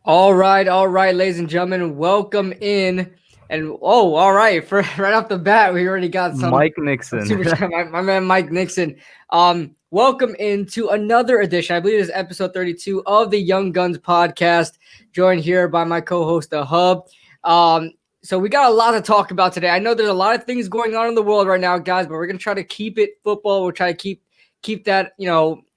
All right, ladies and gentlemen, welcome in. And all right, for right off the bat, we already got some Mike Nixon. super chat. My man Mike Nixon. Welcome into another edition. I believe it's episode 32 of the Young Guns podcast. Joined here by my co-host, The Hub. So we got a lot to talk about today. I know there's a lot of things going on in the world right now, guys, but we're gonna try to keep it football. We'll try to keep that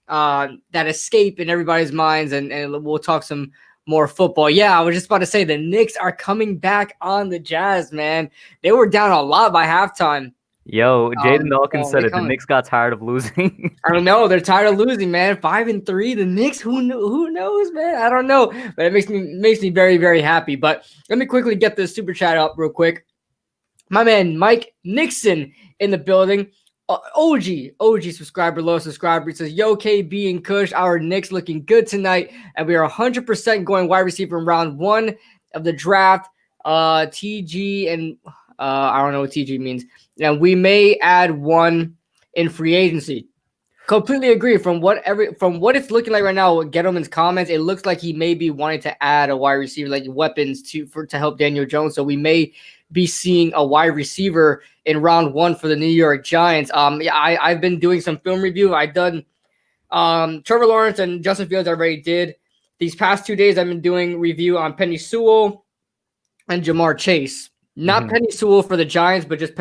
that escape in everybody's minds, and we'll talk some more football. Yeah, I was just about to say the Knicks are coming back on the Jazz, man. They were down a lot by halftime. Yo, Jaden Dawkins said it. The coming. Knicks got tired of losing. I don't know. They're tired of losing, man. 5-3. The Knicks, who knows, man? I don't know. But it makes me very, very happy. But let me quickly get this super chat up real quick. My man Mike Nixon in the building. OG subscriber, low subscriber. He says, yo, KB and Kush, our Knicks looking good tonight. And we are 100% going wide receiver in round 1 of the draft. TG and I don't know what TG means. And we may add one in free agency. Completely agree. From what it's looking like right now with Gettleman's comments, it looks like he may be wanting to add a wide receiver, like weapons to help Daniel Jones. So we may be seeing a wide receiver in round 1 for the New York Giants. I've been doing some film review. I've done Trevor Lawrence and Justin Fields. I already did. These past 2 days, I've been doing review on Penny Sewell and Jamar Chase. Not Penny Sewell for the Giants, but just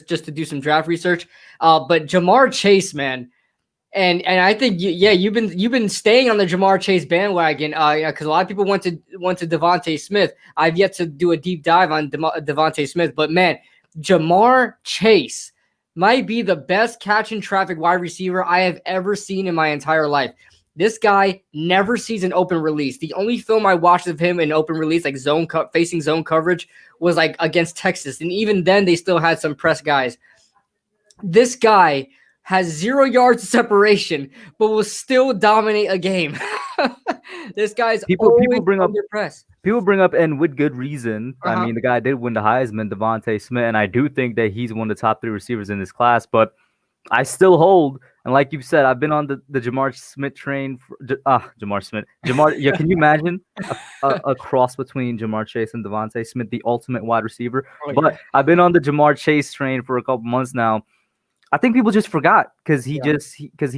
just to do some draft research. But Jamar Chase, man. And I think you've been staying on the Jamar Chase bandwagon because a lot of people went to Devontae Smith. I've yet to do a deep dive on Devontae Smith, but man, Jamar Chase might be the best catch and traffic wide receiver I have ever seen in my entire life. This guy never sees an open release. The only film I watched of him in open release, like facing zone coverage, was like against Texas, and even then they still had some press guys. This guy has 0 yards of separation, but will still dominate a game. This guy's people bring under press. People bring up, and with good reason. I mean, the guy did win the Heisman, Devontae Smith, and I do think that he's one of the top 3 receivers in this class. But I still hold, and like you said, I've been on the Jamar Smith train. Jamar Smith. Yeah, can you imagine a cross between Jamar Chase and Devontae Smith, the ultimate wide receiver? But I've been on the Jamar Chase train for a couple months now. I think people just forgot because he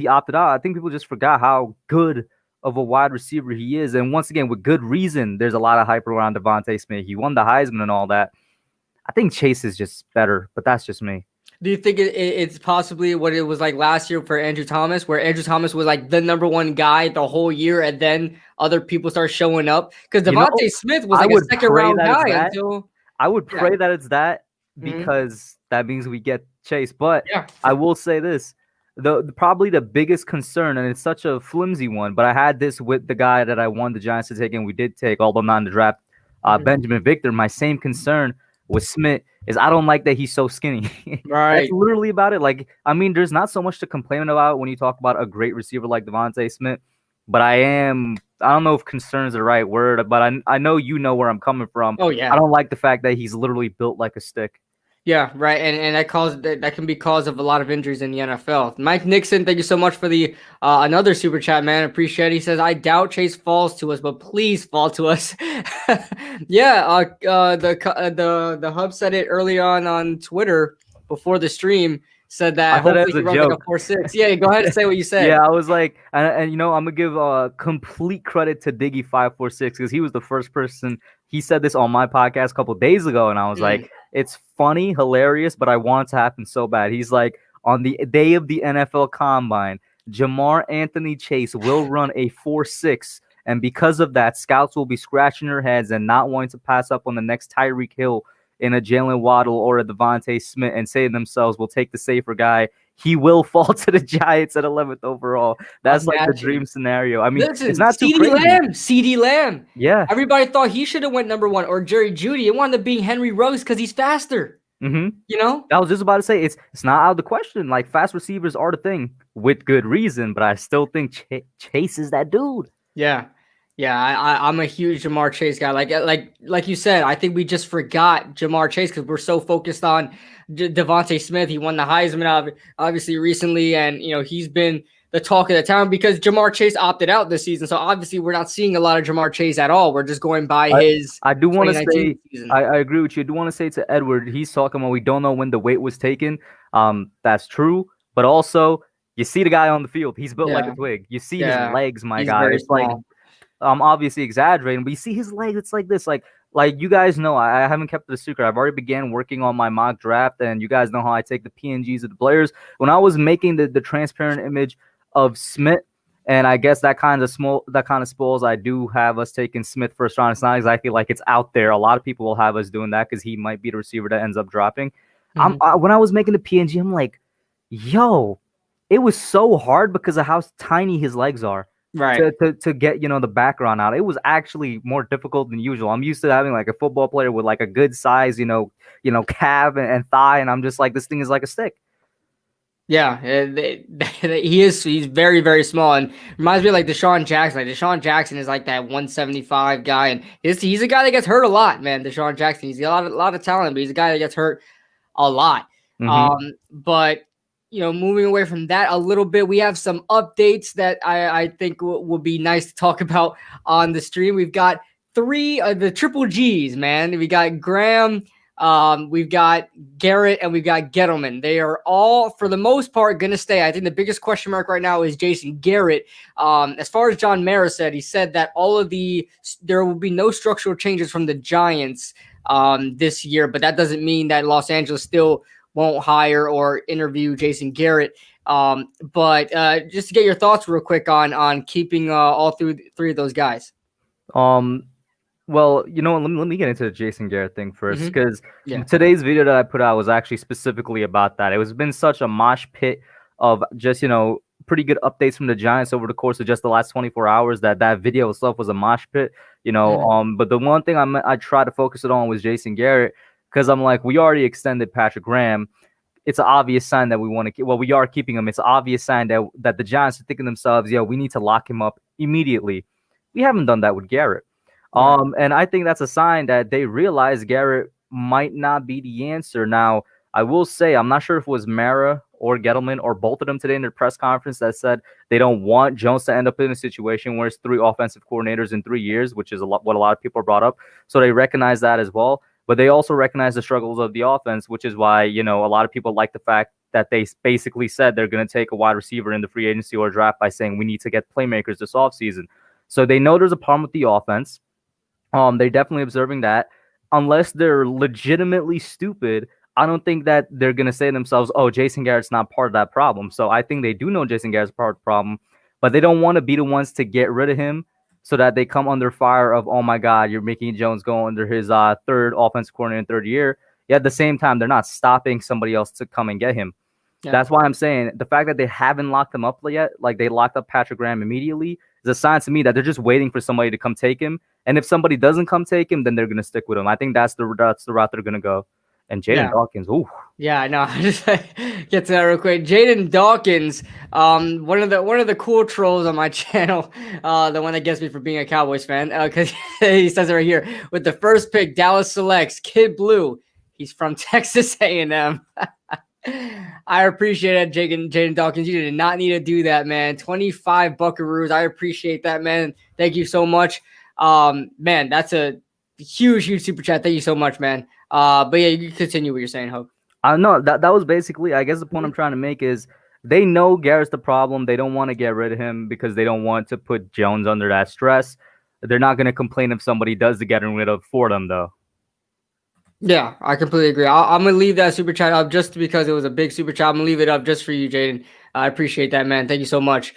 opted out. I think people just forgot how good of a wide receiver he is. And once again, with good reason, there's a lot of hype around Devontae Smith. He won the Heisman and all that. I think Chase is just better, but that's just me. Do you think it's possibly what it was like last year for Andrew Thomas, where Andrew Thomas was like the number 1 guy the whole year, and then other people start showing up? Because Devontae Smith was like a second-round guy until... I would pray that it's that because that means we get Chase. But I will say this. Probably the biggest concern, and it's such a flimsy one, but I had this with the guy that I won the Giants to take, and we did take, although not in the draft, Benjamin Victor. My same concern with Smith is I don't like that he's so skinny. Right. That's literally about it. Like, I mean, there's not so much to complain about when you talk about a great receiver like Devontae Smith, but I don't know if concern is the right word, but I know you know where I'm coming from. Oh, yeah. I don't like the fact that he's literally built like a stick. Yeah, right, and that can be cause of a lot of injuries in the NFL. Mike Nixon, thank you so much for the another super chat, man. Appreciate it. He says, I doubt Chase falls to us, but please fall to us. The Hub said it early on Twitter before the stream. Said that hopefully he runs like a 4.6. Yeah, go ahead and say what you said. Yeah, I was like, and I'm gonna give complete credit to Diggy 546 because he was the first person. He said this on my podcast a couple of days ago, and I was like, it's funny, hilarious, but I want it to happen so bad. He's like, on the day of the NFL Combine, Jamar Anthony Chase will run a 4.6, and because of that, scouts will be scratching their heads and not wanting to pass up on the next Tyreek Hill in a Jalen Waddle or a Devontae Smith and say to themselves, we'll take the safer guy. He will fall to the Giants at 11th overall. That's like the dream scenario. I mean, it's not too crazy. CeeDee Lamb. Yeah. Everybody thought he should have went number 1, or Jerry Jeudy. It wound up being Henry Ruggs because he's faster. You know? I was just about to say, it's not out of the question. Like, fast receivers are the thing with good reason, but I still think Chase is that dude. Yeah. Yeah, I'm a huge Jamar Chase guy. Like you said, I think we just forgot Jamar Chase because we're so focused on Devontae Smith. He won the Heisman obviously recently, and he's been the talk of the town because Jamar Chase opted out this season. So obviously we're not seeing a lot of Jamar Chase at all. We're just going by his I do want to say, season. I agree with you. I do want to say to Edward, he's talking about we don't know when the weight was taken. That's true. But also, you see the guy on the field. He's built like a twig. You see his legs, my guy. Very it's small. like, I'm obviously exaggerating, but you see his legs. It's like this. Like you guys know, I haven't kept it a secret. I've already began working on my mock draft, and you guys know how I take the PNGs of the players. When I was making the transparent image of Smith, and I guess that kind of spoils. I do have us taking Smith first round. It's not exactly like it's out there. A lot of people will have us doing that because he might be the receiver that ends up dropping. When I was making the PNG, I'm like, yo, it was so hard because of how tiny his legs are. Right. To get, the background out. It was actually more difficult than usual. I'm used to having like a football player with like a good size, calf and thigh, and I'm just like, this thing is like a stick. Yeah, he's very, very small and reminds me of like Deshaun Jackson. Like Deshaun Jackson is like that 175 guy, and he's a guy that gets hurt a lot, man. Deshaun Jackson, he's got a lot of talent, but he's a guy that gets hurt a lot. Mm-hmm. But moving away from that a little bit, we have some updates that I think would be nice to talk about on the stream. We've got three of the triple G's, man. We got Graham, we've got Garrett, and we've got Gettleman. They are all, for the most part, going to stay. I think the biggest question mark right now is Jason Garrett. As far as John Mara said, he said that there will be no structural changes from the Giants this year, but that doesn't mean that Los Angeles still won't hire or interview Jason Garrett. But just to get your thoughts real quick on keeping all three of those guys. Well, let me get into the Jason Garrett thing first, because today's video that I put out was actually specifically about that. It was been such a mosh pit of just, pretty good updates from the Giants over the course of just the last 24 hours that video itself was a mosh pit, But the one thing I tried to focus it on was Jason Garrett, because I'm like, we already extended Patrick Graham. It's an obvious sign that we want to keep. Well, we are keeping him. It's an obvious sign that the Giants are thinking to themselves, we need to lock him up immediately. We haven't done that with Garrett. And I think that's a sign that they realize Garrett might not be the answer. Now, I will say, I'm not sure if it was Mara or Gettleman or both of them today in their press conference that said they don't want Jones to end up in a situation where it's 3 offensive coordinators in 3 years, which is what a lot of people brought up. So they recognize that as well. But they also recognize the struggles of the offense, which is why, a lot of people like the fact that they basically said they're going to take a wide receiver in the free agency or draft by saying we need to get playmakers this offseason. So they know there's a problem with the offense. They're definitely observing that. Unless they're legitimately stupid, I don't think that they're going to say to themselves, oh, Jason Garrett's not part of that problem. So I think they do know Jason Garrett's part of the problem, but they don't want to be the ones to get rid of him so that they come under fire of, oh, my God, you're making Jones go under his third offensive coordinator in third year. Yet at the same time, they're not stopping somebody else to come and get him. Yeah. That's why I'm saying the fact that they haven't locked him up yet, like they locked up Patrick Graham immediately, is a sign to me that they're just waiting for somebody to come take him. And if somebody doesn't come take him, then they're going to stick with him. I think that's the route they're going to go. And Jaden Dawkins, ooh. Yeah, no, I just get to that real quick. Jaden Dawkins, one of the cool trolls on my channel, the one that gets me for being a Cowboys fan, because he says it right here, with the first pick, Dallas selects Kid Blue. He's from Texas A&M. I appreciate it, Jaden Dawkins. You did not need to do that, man. 25 Buckaroos. I appreciate that, man. Thank you so much. Man, that's a huge super chat. Thank you so much, man. But yeah, you can continue what you're saying, Hope. No, that was basically, I guess the point I'm trying to make is they know Garrett's the problem. They don't want to get rid of him because they don't want to put Jones under that stress. They're not going to complain if somebody does the getting rid of for them, though. Yeah, I completely agree. I'm going to leave that super chat up just because it was a big super chat. I'm going to leave it up just for you, Jaden. I appreciate that, man. Thank you so much.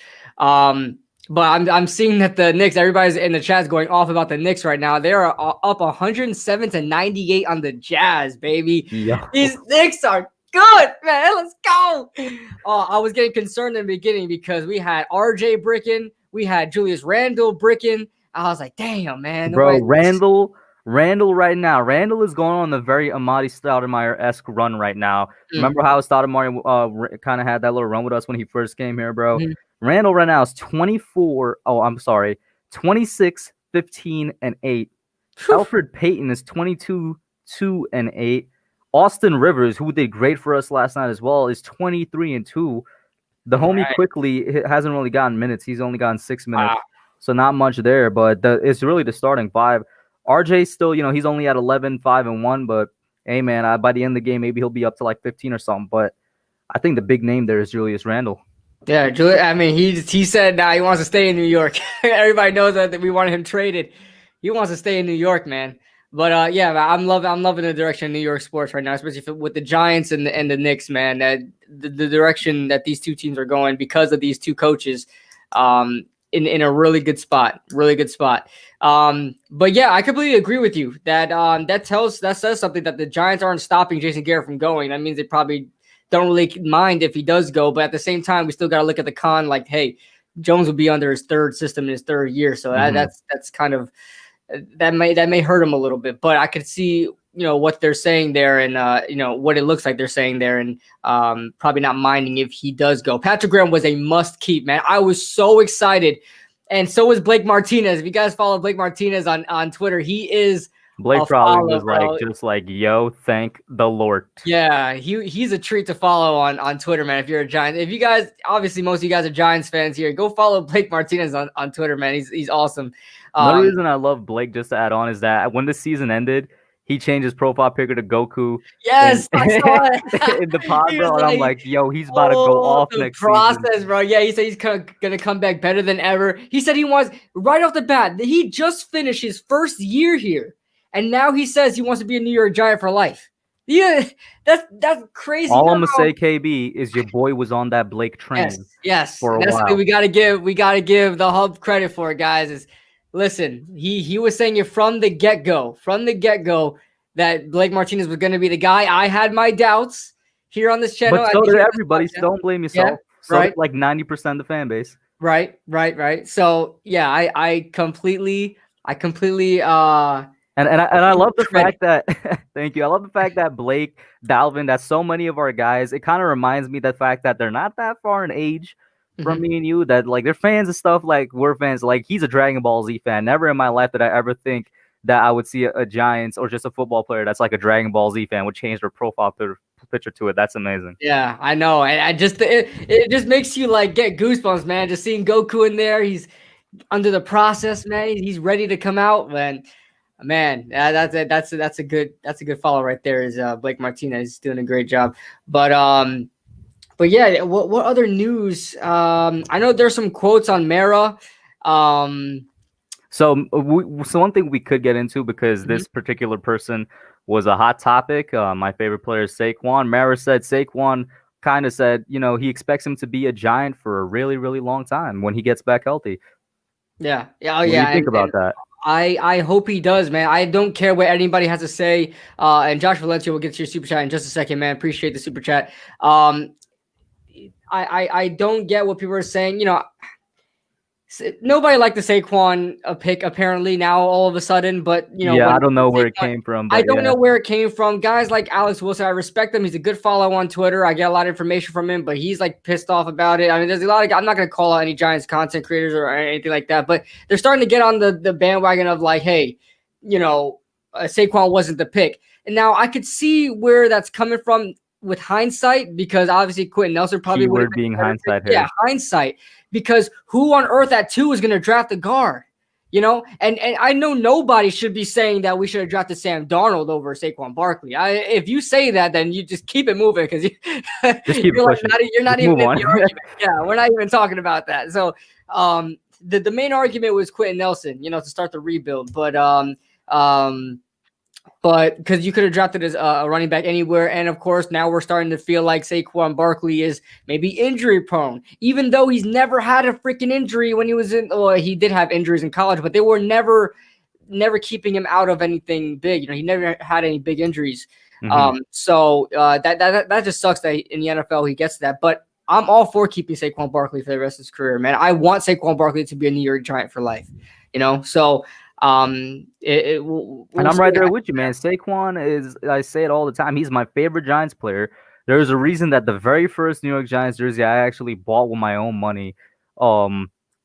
But I'm seeing that the Knicks, everybody's in the chat is going off about the Knicks right now. They are up 107-98 on the Jazz, baby. Yeah. These Knicks are good, man. Let's go. I was getting concerned in the beginning because we had RJ bricking. We had Julius Randle bricking. I was like, damn, man. Bro, Randle right now. Randle is going on the very Amadi Stoudemire-esque run right now. Remember how Stoudemire kind of had that little run with us when he first came here, bro? Mm-hmm. Randle right now is 26, 15, and 8. Alfred Payton is 22, 2, and 8. Austin Rivers, who did great for us last night as well, is 23 and 2. The All homie right. quickly hasn't really gotten minutes. He's only gotten 6 minutes, Wow. so not much there. But it's really the starting five. RJ still, he's only at 11, 5, and 1. But hey, man, by the end of the game, maybe he'll be up to like 15 or something. But I think the big name there is Julius Randle. Yeah, I mean, he said now he wants to stay in New York. Everybody knows that we wanted him traded. He wants to stay in New York, man. But yeah, I'm loving the direction of New York sports right now, especially with the Giants and the Knicks, man. The direction that these two teams are going because of these two coaches, in a really good spot, But yeah, I completely agree with you that that says something that the Giants aren't stopping Jason Garrett from going. That means they probably don't really mind if he does go, but at the same time, we still got to look at the con. Like, hey, Jones will be under his third system in his third year, so that's kind of that may hurt him a little bit. But I could see what they're saying there, and what it looks like they're saying there, and probably not minding if he does go. Patrick Graham was a must keep, man. I was so excited, and so was Blake Martinez. If you guys follow Blake Martinez on Twitter, he is. Blake probably was just like, yo, thank the Lord. Yeah, he's a treat to follow on Twitter, man. If you're a Giants, if you guys, obviously most of you guys are Giants fans here, go follow Blake Martinez on Twitter, man. He's awesome. Another reason I love Blake, just to add on, is that when the season ended, he changed his profile picture to Goku. Yes, I saw it in the pod, bro. And I'm like, yo, he's about to go off next season, bro. Yeah, he said he's gonna come back better than ever. He said he wants right off the bat. He just finished his first year here. And now he says he wants to be a New York Giant for life. Yeah, that's crazy. All I'm gonna say, KB, is your boy was on that Blake train. Yes. For a that's while. What we gotta give the hub credit for, guys. Is listen, he was saying it from the get go, that Blake Martinez was gonna be the guy. I had my doubts here on this channel. But so did everybody. So don't blame yourself. Yeah, so right. Like 90% of the fan base. Right. So yeah, I completely And I love the fact that thank you. I love the fact that Blake, Dalvin, that so many of our guys, it kind of reminds me the fact that they're not that far in age from me and you, that like they're fans of stuff like we're fans. Like he's a Dragon Ball Z fan. Never in my life did I ever think that I would see a Giants or just a football player that's like a Dragon Ball Z fan would change their profile picture to it. That's amazing. Yeah, I know. And I just it just makes you like get goosebumps, man. Just seeing Goku in there. He's under the process, man. He's ready to come out, man. Man, that's a good follow right there. Is Blake Martinez. He's doing a great job. But yeah, what other news? I know there's some quotes on Mara. So one thing we could get into, because this particular person was a hot topic. My favorite player is Saquon. Mara said Saquon kind of said, he expects him to be a Giant for a really, really long time when he gets back healthy. Yeah. What do you think about that? I hope he does, man. I don't care what anybody has to say. And Josh Valencia will get to your super chat in just a second, man. Appreciate the super chat. I don't get what people are saying. Nobody liked the Saquon pick apparently now all of a sudden, but I don't know where it came from. I don't know where it came from. Guys like Alex Wilson, I respect him. He's a good follow on Twitter. I get a lot of information from him, but he's like pissed off about it. I mean, there's a lot of. I'm not going to call out any Giants content creators or anything like that, but they're starting to get on the bandwagon of like, hey, Saquon wasn't the pick, and now I could see where that's coming from with hindsight, because obviously Quentin Nelson probably would have been being hindsight here. Yeah, hindsight. Because who on earth at 2 is going to draft a guard? And I know nobody should be saying that we should have drafted Sam Darnold over Saquon Barkley. If you say that, then you just keep it moving, because you're not even in the argument. Yeah, we're not even talking about that. So the main argument was Quentin Nelson, to start the rebuild, but because you could have drafted as a running back anywhere. And of course, now we're starting to feel like Saquon Barkley is maybe injury prone, even though he's never had a freaking injury when he was he did have injuries in college, but they were never keeping him out of anything big. He never had any big injuries. So that just sucks that in the NFL he gets that. But I'm all for keeping Saquon Barkley for the rest of his career, man. I want Saquon Barkley to be a New York Giant for life, so and I'm right there with you, man. Saquon is, I say it all the time, he's my favorite Giants player. There's a reason that the very first New York Giants jersey I actually bought with my own money.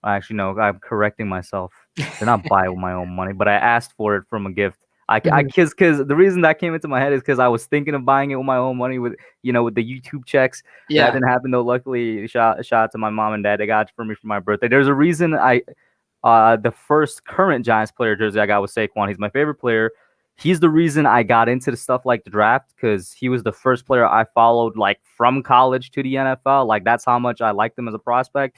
Actually, no, I'm correcting myself. Did not buy it with my own money, but I asked for it from a gift. Because the reason that came into my head is because I was thinking of buying it with my own money with the YouTube checks. Yeah. That didn't happen though. Luckily, shout out to my mom and dad. They got it for me for my birthday. There's a reason the first current Giants player jersey I got was Saquon. He's my favorite player. He's the reason I got into the stuff like the draft because he was the first player I followed like from college to the NFL. Like that's how much I liked him as a prospect.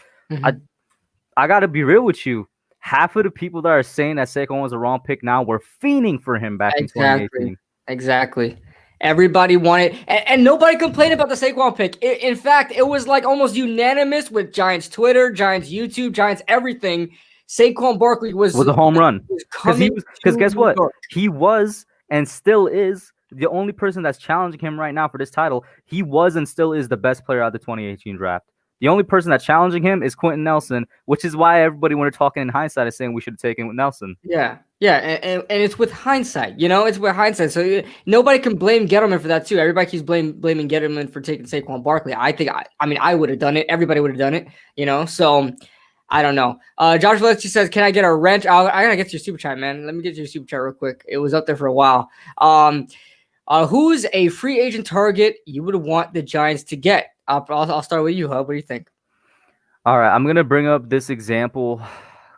I got to be real with you. Half of the people that are saying that Saquon was a wrong pick now were fiending for him back in 2018. Exactly. Everybody wanted, and nobody complained about the Saquon pick. In fact, it was like almost unanimous with Giants Twitter, Giants YouTube, Giants everything. Saquon Barkley was a home run because guess what? He was and still is the only person that's challenging him right now for this title. He was and still is the best player out of the 2018 draft. The only person that's challenging him is Quentin Nelson, which is why everybody, when they're talking in hindsight, is saying we should have taken with Nelson. Yeah, and it's with hindsight. It's with hindsight. So nobody can blame Gettleman for that too. Everybody keeps blaming Gettleman for taking Saquon Barkley. I would have done it. Everybody would have done it. So I don't know. Josh Valesky says, "Can I get a wrench?" I gotta get your super chat, man. Let me get your super chat real quick. It was up there for a while. Who's a free agent target you would want the Giants to get? I'll start with you, Hub. What do you think? All right, I'm gonna bring up this example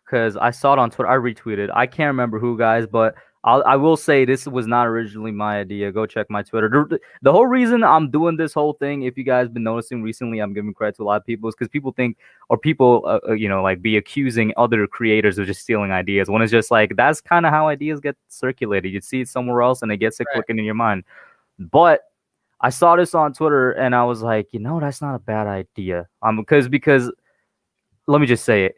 because I saw it on Twitter. I retweeted. I can't remember who, guys, but I will say this was not originally my idea. Go check my Twitter. The whole reason I'm doing this whole thing, if you guys been noticing recently, I'm giving credit to a lot of people, is because people think, or people, like be accusing other creators of just stealing ideas. When it's just like that's kind of how ideas get circulated. You see it somewhere else, and it gets clicking in your mind. But I saw this on Twitter, and I was like, that's not a bad idea. Because let me just say it.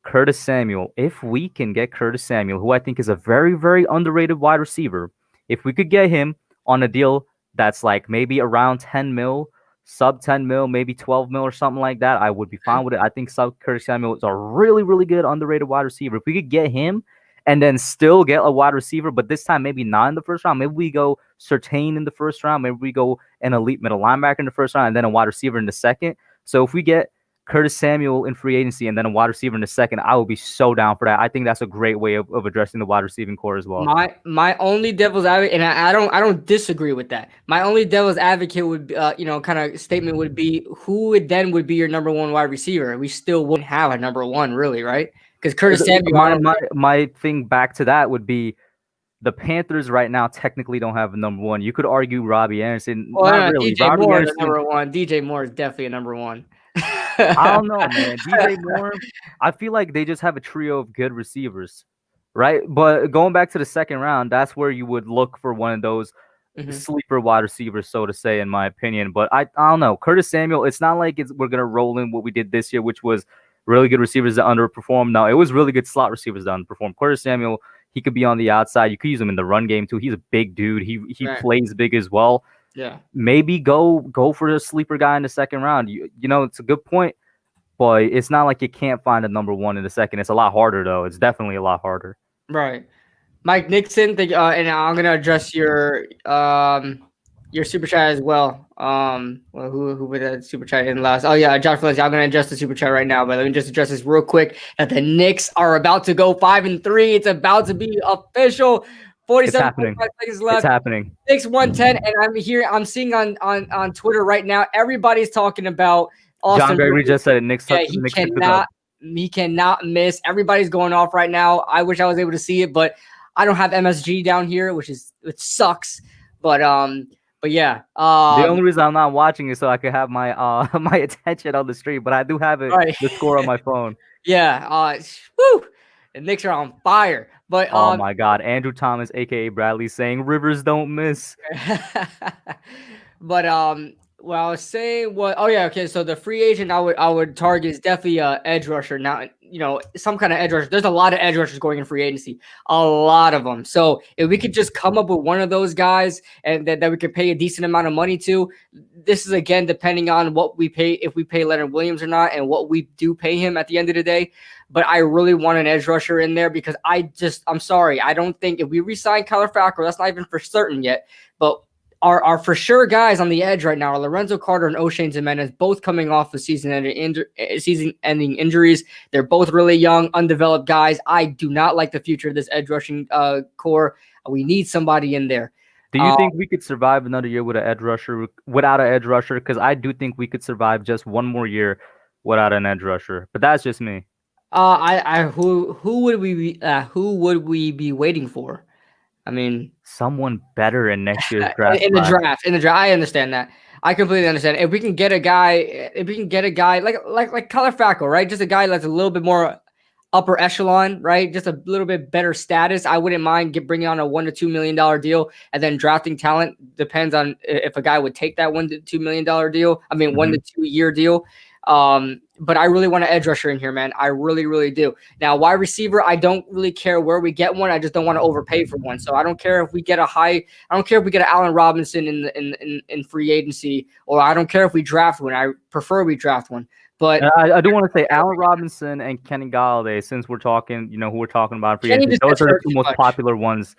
Curtis Samuel, if we can get Curtis Samuel, who I think is a very, very underrated wide receiver, if we could get him on a deal that's like maybe around 10 mil, sub 10 mil, maybe 12 mil or something like that, I would be fine with it. I think Curtis Samuel is a really, really good underrated wide receiver. If we could get him and then still get a wide receiver, but this time maybe not in the first round, maybe we go Surtain in the first round, maybe we go an elite middle linebacker in the first round, and then a wide receiver in the second. So if we get Curtis Samuel in free agency and then a wide receiver in the second, I will be so down for that. I think that's a great way of addressing the wide receiving core as well. My only devil's advocate, and I don't disagree with that. My only devil's advocate would kind of statement would be who would be your number one wide receiver. We still wouldn't have a number one, really, right? Because Curtis Samuel. My thing back to that would be the Panthers right now technically don't have a number one. You could argue Robbie Anderson. Well, not really. DJ Moore is number one. DJ Moore is definitely a number one. I don't know, man. DJ Moore, I feel like they just have a trio of good receivers, right? But going back to the second round, that's where you would look for one of those sleeper wide receivers, so to say, in my opinion. But I don't know. Curtis Samuel, it's not like we're going to roll in what we did this year, which was really good receivers that underperformed. No, it was really good slot receivers that underperformed. Curtis Samuel, he could be on the outside. You could use him in the run game, too. He's a big dude. He plays big as well. Yeah, maybe go for a sleeper guy in the second round. It's a good point, but it's not like you can't find a number one in the second. It's a lot harder, though. It's definitely a lot harder. Right. Mike Nixon, and I'm gonna address your super chat as well. Who put that super chat in last? Oh yeah, Josh Felicity. I'm gonna address the super chat right now, but let me just address this real quick. That the Knicks are about to go 5-3. It's about to be official. 47 seconds left. It's happening. Knicks 110, and I'm seeing on Twitter right now, everybody's talking about Austin. John Gregory just said it. Knicks. He cannot miss. Everybody's going off right now. I wish I was able to see it, but I don't have MSG down here, which sucks. But yeah. The only reason I'm not watching is so I could have my my attention on the stream, but I do have it the score on my phone. Yeah. Woo. The Knicks are on fire. But oh my God, Andrew Thomas, aka Bradley, saying Rivers don't miss. But what I was saying was, so the free agent I would target is definitely a edge rusher. Now, some kind of edge rusher. There's a lot of edge rushers going in free agency, a lot of them. So if we could just come up with one of those guys and that we could pay a decent amount of money to, this is again depending on what we pay, if we pay Leonard Williams or not, and what we do pay him at the end of the day. But I really want an edge rusher in there because I'm sorry. I don't think if we re-sign Kyler Fackrell, that's not even for certain yet. But Our for sure guys on the edge right now are Lorenzo Carter and O'Shane Jimenez, both coming off of season-ending injuries. They're both really young, undeveloped guys. I do not like the future of this edge rushing core. We need somebody in there. Do you think we could survive another year with an edge rusher without an edge rusher? Because I do think we could survive just one more year without an edge rusher. But that's just me. Who would we be waiting for? I mean, someone better in next year's draft. In the draft, I understand that. I completely understand. If we can get a guy, like Color Fackel, right? Just a guy that's a little bit more upper echelon, right? Just a little bit better status. I wouldn't mind bringing on a $1 to $2 million deal and then drafting talent. Depends on if a guy would take that $1 to $2 million deal. I mean, 1 to 2 year deal. But I really want an edge rusher in here, man. I really, really do. Now, wide receiver, I don't really care where we get one. I just don't want to overpay for one. So I don't care if we get I don't care if we get an Allen Robinson in free agency, or I don't care if we draft one. I prefer we draft one. But I do want to say Allen Robinson and Kenny Golladay, since we're talking, who we're talking about free agency, those are the two most popular ones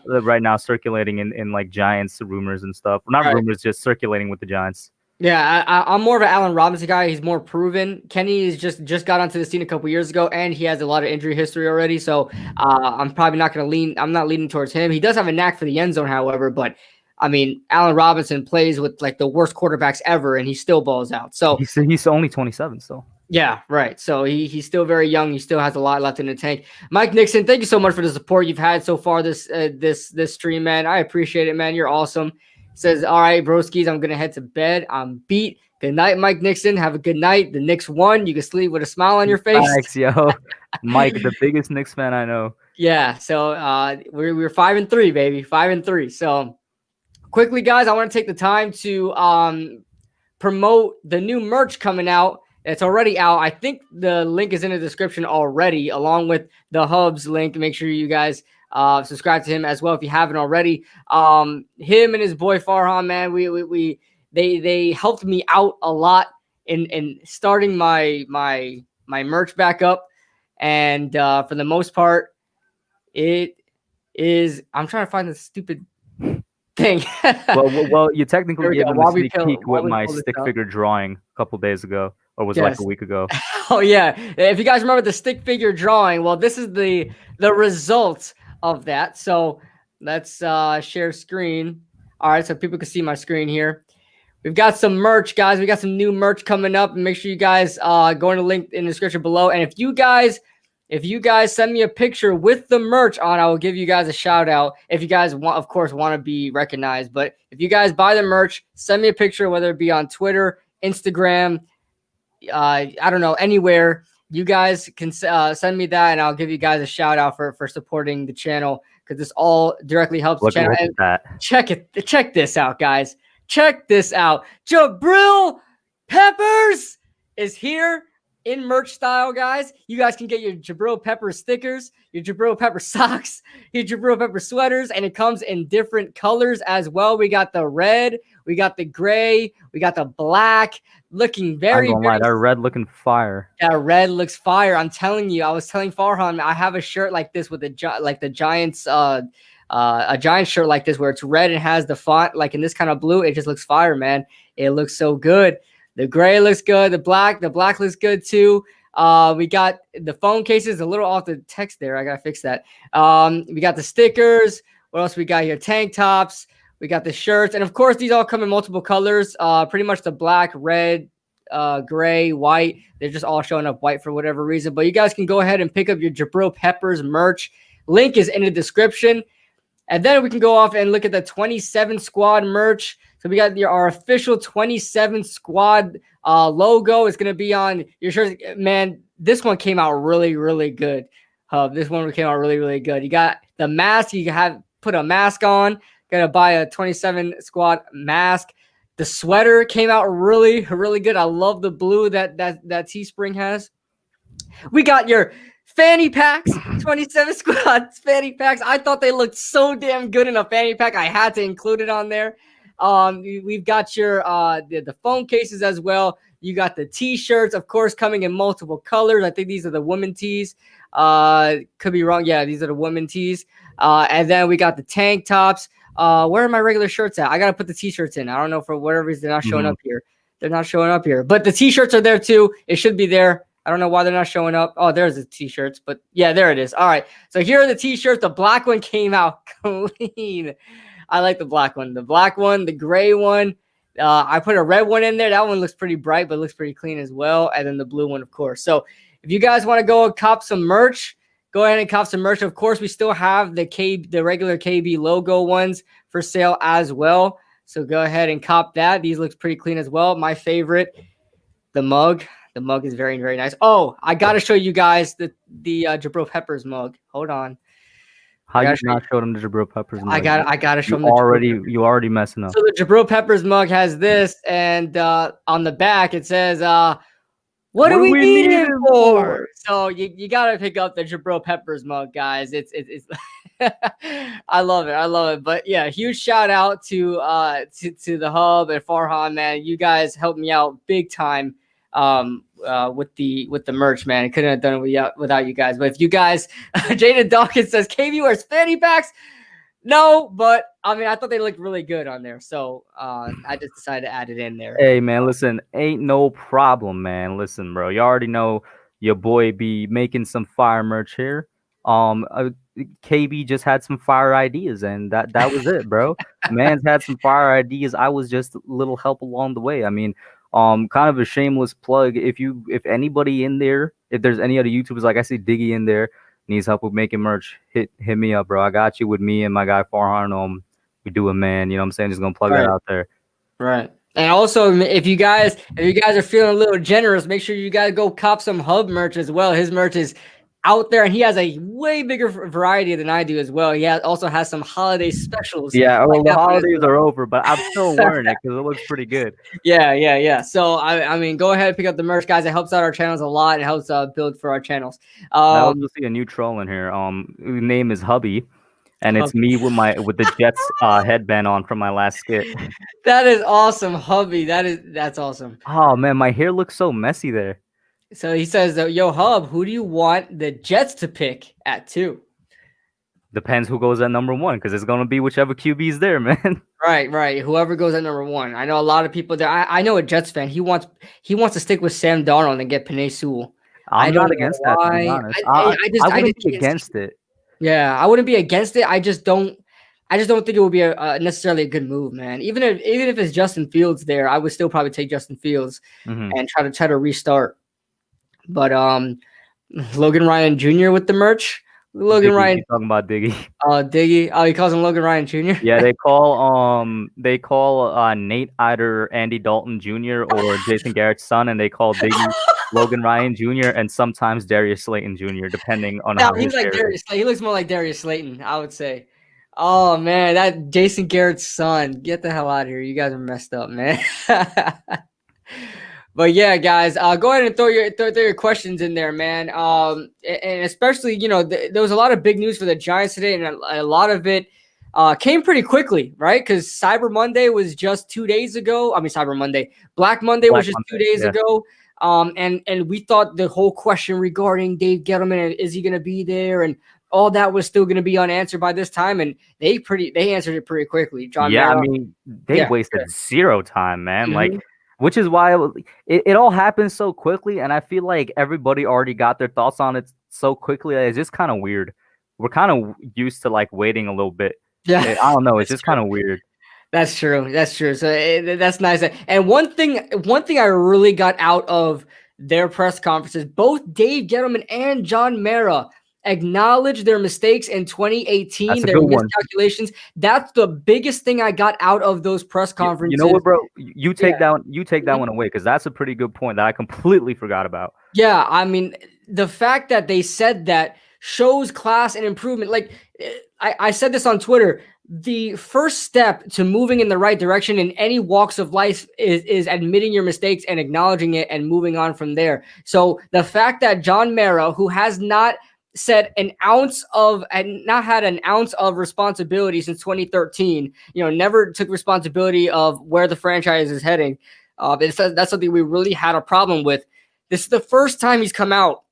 right now circulating in like Giants rumors and stuff. Not rumors, just circulating with the Giants. Yeah, I'm more of an Allen Robinson guy. He's more proven. Kenny is just got onto the scene a couple years ago, and he has a lot of injury history already. So I'm probably not going to lean. I'm not leaning towards him. He does have a knack for the end zone, however. But I mean, Allen Robinson plays with like the worst quarterbacks ever, and he still balls out. So he's only 27 still. Yeah, right. So he's still very young. He still has a lot left in the tank. Mike Nixon, thank you so much for the support you've had so far this stream, man. I appreciate it, man. You're awesome. Says, all right, broskies, I'm going to head to bed. I'm beat. Good night, Mike Nixon. Have a good night. The Knicks won. You can sleep with a smile on your face. Thanks, yo. Mike, the biggest Knicks fan I know. Yeah, so we're 5-3, baby. 5-3. So quickly, guys, I want to take the time to promote the new merch coming out. It's already out. I think the link is in the description already, along with the Hubs link. Make sure you guys subscribe to him as well if you haven't already. Him and his boy Farhan, man, they helped me out a lot in starting my merch back up, and for the most part, it is. I'm trying to find the stupid thing. well, you technically gave him a sneak peek with my stick figure drawing a couple days ago, or was it like a week ago? Oh yeah, if you guys remember the stick figure drawing, well, this is the result of that. So let's share screen. All right, so people can see my screen here. We've got some merch, guys. We got some new merch coming up, and make sure you guys go in the link in the description below. And if you guys send me a picture with the merch on, I will give you guys a shout out. If you guys want to be recognized, but if you guys buy the merch, send me a picture, whether it be on Twitter, Instagram, I don't know, anywhere. You guys can send me that, and I'll give you guys a shout out for supporting the channel, because this all directly helps the channel. Check this out, guys. Check this out. Jabril Peppers is here in merch style, guys. You guys can get your Jabril Pepper stickers, your Jabril Pepper socks, your Jabril Pepper sweaters, and it comes in different colors as well. We got the red, we got the gray, we got the black. Looking very, that red looking fire. That red looks fire. I'm telling you. I was telling Farhan, I have a shirt like this with the Giants, a Giants shirt like this where it's red and has the font like in this kind of blue. It just looks fire, man. It looks so good. The gray looks good. The black looks good too. We got the phone cases a little off the text there. I gotta fix that. We got the stickers. What else we got here? Tank tops. We got the shirts, and of course, these all come in multiple colors. Pretty much the black, red, gray, white. They're just all showing up white for whatever reason. But you guys can go ahead and pick up your Jabril Peppers merch. Link is in the description. And then we can go off and look at the 27 Squad merch. So we got our official 27 Squad logo. It's going to be on your shirt. Man, this one came out really, really good. This one came out really, really good. You got the mask. You have put a mask on. Gonna buy a 27 Squad mask. The sweater came out really, really good. I love the blue that Teespring has. We got your fanny packs, 27 Squad fanny packs. I thought they looked so damn good in a fanny pack. I had to include it on there. We've got your the phone cases as well. You got the t-shirts, of course, coming in multiple colors. I think these are the women tees. Could be wrong. Yeah, these are the women tees. And then we got the tank tops. Where are my regular shirts at? I gotta put the t-shirts in. I don't know, for whatever reason they're not showing up here. They're not showing up here, but the t-shirts are there too. It should be there. I don't know why they're not showing up. Oh, there's the t-shirts, but yeah, there it is. All right. So here are the t-shirts. The black one came out clean. I like the black one. The black one, the gray one. I put a red one in there. That one looks pretty bright, but looks pretty clean as well. And then the blue one, of course. So if you guys want to go cop some merch, go ahead and cop some merch. Of course, we still have the regular KB logo ones for sale as well. So go ahead and cop that. These looks pretty clean as well. My favorite, the mug. The mug is very, very nice. Oh, I got to show you guys the Jabril Peppers mug. Hold on. How you not showed them the Jabril Peppers mug? I got to show them. You already messing up. So the Jabril Peppers mug has this, and on the back it says, what do we need it for? So you got to pick up the Jabril Peppers mug, guys. It's I love it. But yeah, huge shout out to the Hub and Farhan, man. You guys helped me out big time with the merch, man. I couldn't have done it without you guys. But if you guys, Jaden Dawkins says KB wears fanny packs. No, but I mean, I thought they looked really good on there, so I just decided to add it in there. Hey, man, listen, ain't no problem, man. Listen, bro, you already know your boy be making some fire merch here. KB just had some fire ideas, and that was it, bro. Man's had some fire ideas. I was just a little help along the way. I mean, kind of a shameless plug. If anybody in there, if there's any other YouTubers, like I see Diggy in there, needs help with making merch, hit me up, bro. I got you with me and my guy Farhan. We do it, man. You know what I'm saying? Just gonna plug that out there. Right. And also, if you guys are feeling a little generous, make sure you guys go cop some Hub merch as well. His merch is out there, and he has a way bigger variety than I do as well. He also has some holiday specials. Yeah, well, the holidays are over, but I'm still wearing it because it looks pretty good. Yeah. So I mean, go ahead and pick up the merch, guys. It helps out our channels a lot. It helps build for our channels. I also see a new troll in here. Name is Hubby, and it's me with the Jets headband on from my last skit. That is awesome, Hubby. That's awesome. Oh man, my hair looks so messy there. So he says, yo, Hub, who do you want the Jets to pick at 2? Depends who goes at number 1, because it's going to be whichever QB is there, man. Right. Whoever goes at number 1. I know a lot of people there. I know a Jets fan. He wants to stick with Sam Darnold and get Penei Sewell. I'm not against that, to be honest. I wouldn't be against it. Yeah, I wouldn't be against it. I just don't think it would be necessarily a good move, man. Even if it's Justin Fields there, I would still probably take Justin Fields and try to restart. But Logan Ryan Jr. with the merch. Logan Diggy, Ryan talking about Diggy. Diggy. Oh, he calls him Logan Ryan Jr. Yeah, they call Nate either Andy Dalton Jr. or Jason Garrett's son, and they call Diggy Logan Ryan Jr. and sometimes Darius Slayton Jr. depending on how he's like Darius. He looks more like Darius Slayton, I would say. Oh man, that Jason Garrett's son. Get the hell out of here. You guys are messed up, man. But yeah, guys, go ahead and throw your questions in there, man. And especially, there was a lot of big news for the Giants today, and a lot of it came pretty quickly, right? Because Cyber Monday was just 2 days ago. I mean, Black Monday was just 2 days ago. And we thought the whole question regarding Dave Gettleman, is he going to be there, and all that was still going to be unanswered by this time, and they answered it pretty quickly. John, I mean, they wasted zero time, man. Like. Which is why it all happened so quickly, and I feel like everybody already got their thoughts on it so quickly. It's just kind of weird. We're kind of used to like waiting a little bit. Yeah, I don't know. It's just kind of weird. That's true. So that's nice. And one thing I really got out of their press conferences, both Dave Gettleman and John Mara acknowledge their mistakes in 2018, their miscalculations. That's the biggest thing I got out of those press conferences. You know what, bro? You take that one away, because that's a pretty good point that I completely forgot about. Yeah, I mean, the fact that they said that shows class and improvement. Like I said this on Twitter, the first step to moving in the right direction in any walks of life is admitting your mistakes and acknowledging it and moving on from there. So the fact that John Mara, who has not had an ounce of responsibility since 2013, never took responsibility of where the franchise is heading. That's something we really had a problem with. This is the first time he's come out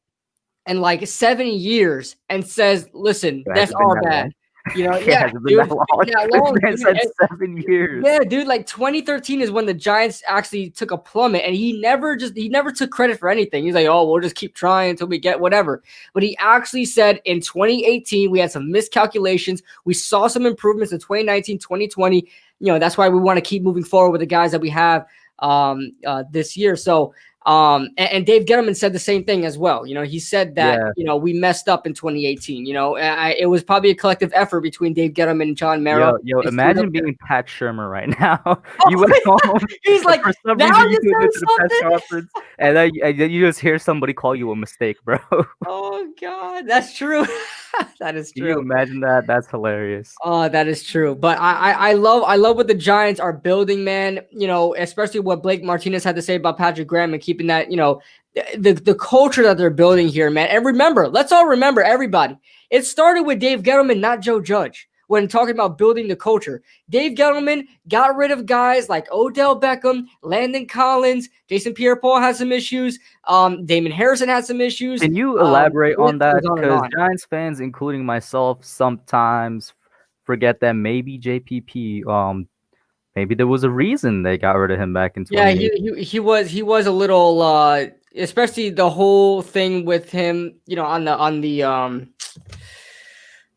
in like 7 years and says, listen, that's our bad. Yeah, has it been dude, that long? it's been that long, Man dude. said 7 years. Yeah, dude, like 2013 is when the Giants actually took a plummet, and he never took credit for anything. He's like, oh, we'll just keep trying until we get whatever. But he actually said in 2018, we had some miscalculations. We saw some improvements in 2019, 2020. That's why we want to keep moving forward with the guys that we have this year. So, and Dave Gettleman said the same thing as well. He said that, we messed up in 2018. It was probably a collective effort between Dave Gettleman and John Mara. Yo, imagine being Pat Shermer right now. You went home. He's like, for some now reason, you you said to the press conference, and then you just hear somebody call you a mistake, bro. Oh God, that's true. That is true. Can you imagine that? That's hilarious. Oh, that is true. But I love what the Giants are building, man. Especially what Blake Martinez had to say about Patrick Graham and keeping that, the culture that they're building here, man. And remember, let's all remember, everybody. It started with Dave Gettleman, not Joe Judge. When talking about building the culture, Dave Gettleman got rid of guys like Odell Beckham, Landon Collins, Jason Pierre-Paul had some issues. Damon Harrison had some issues. Can you elaborate on that? Because Giants fans, including myself, sometimes forget that maybe JPP, maybe there was a reason they got rid of him back in 2018. Yeah, he was a little, especially the whole thing with him, on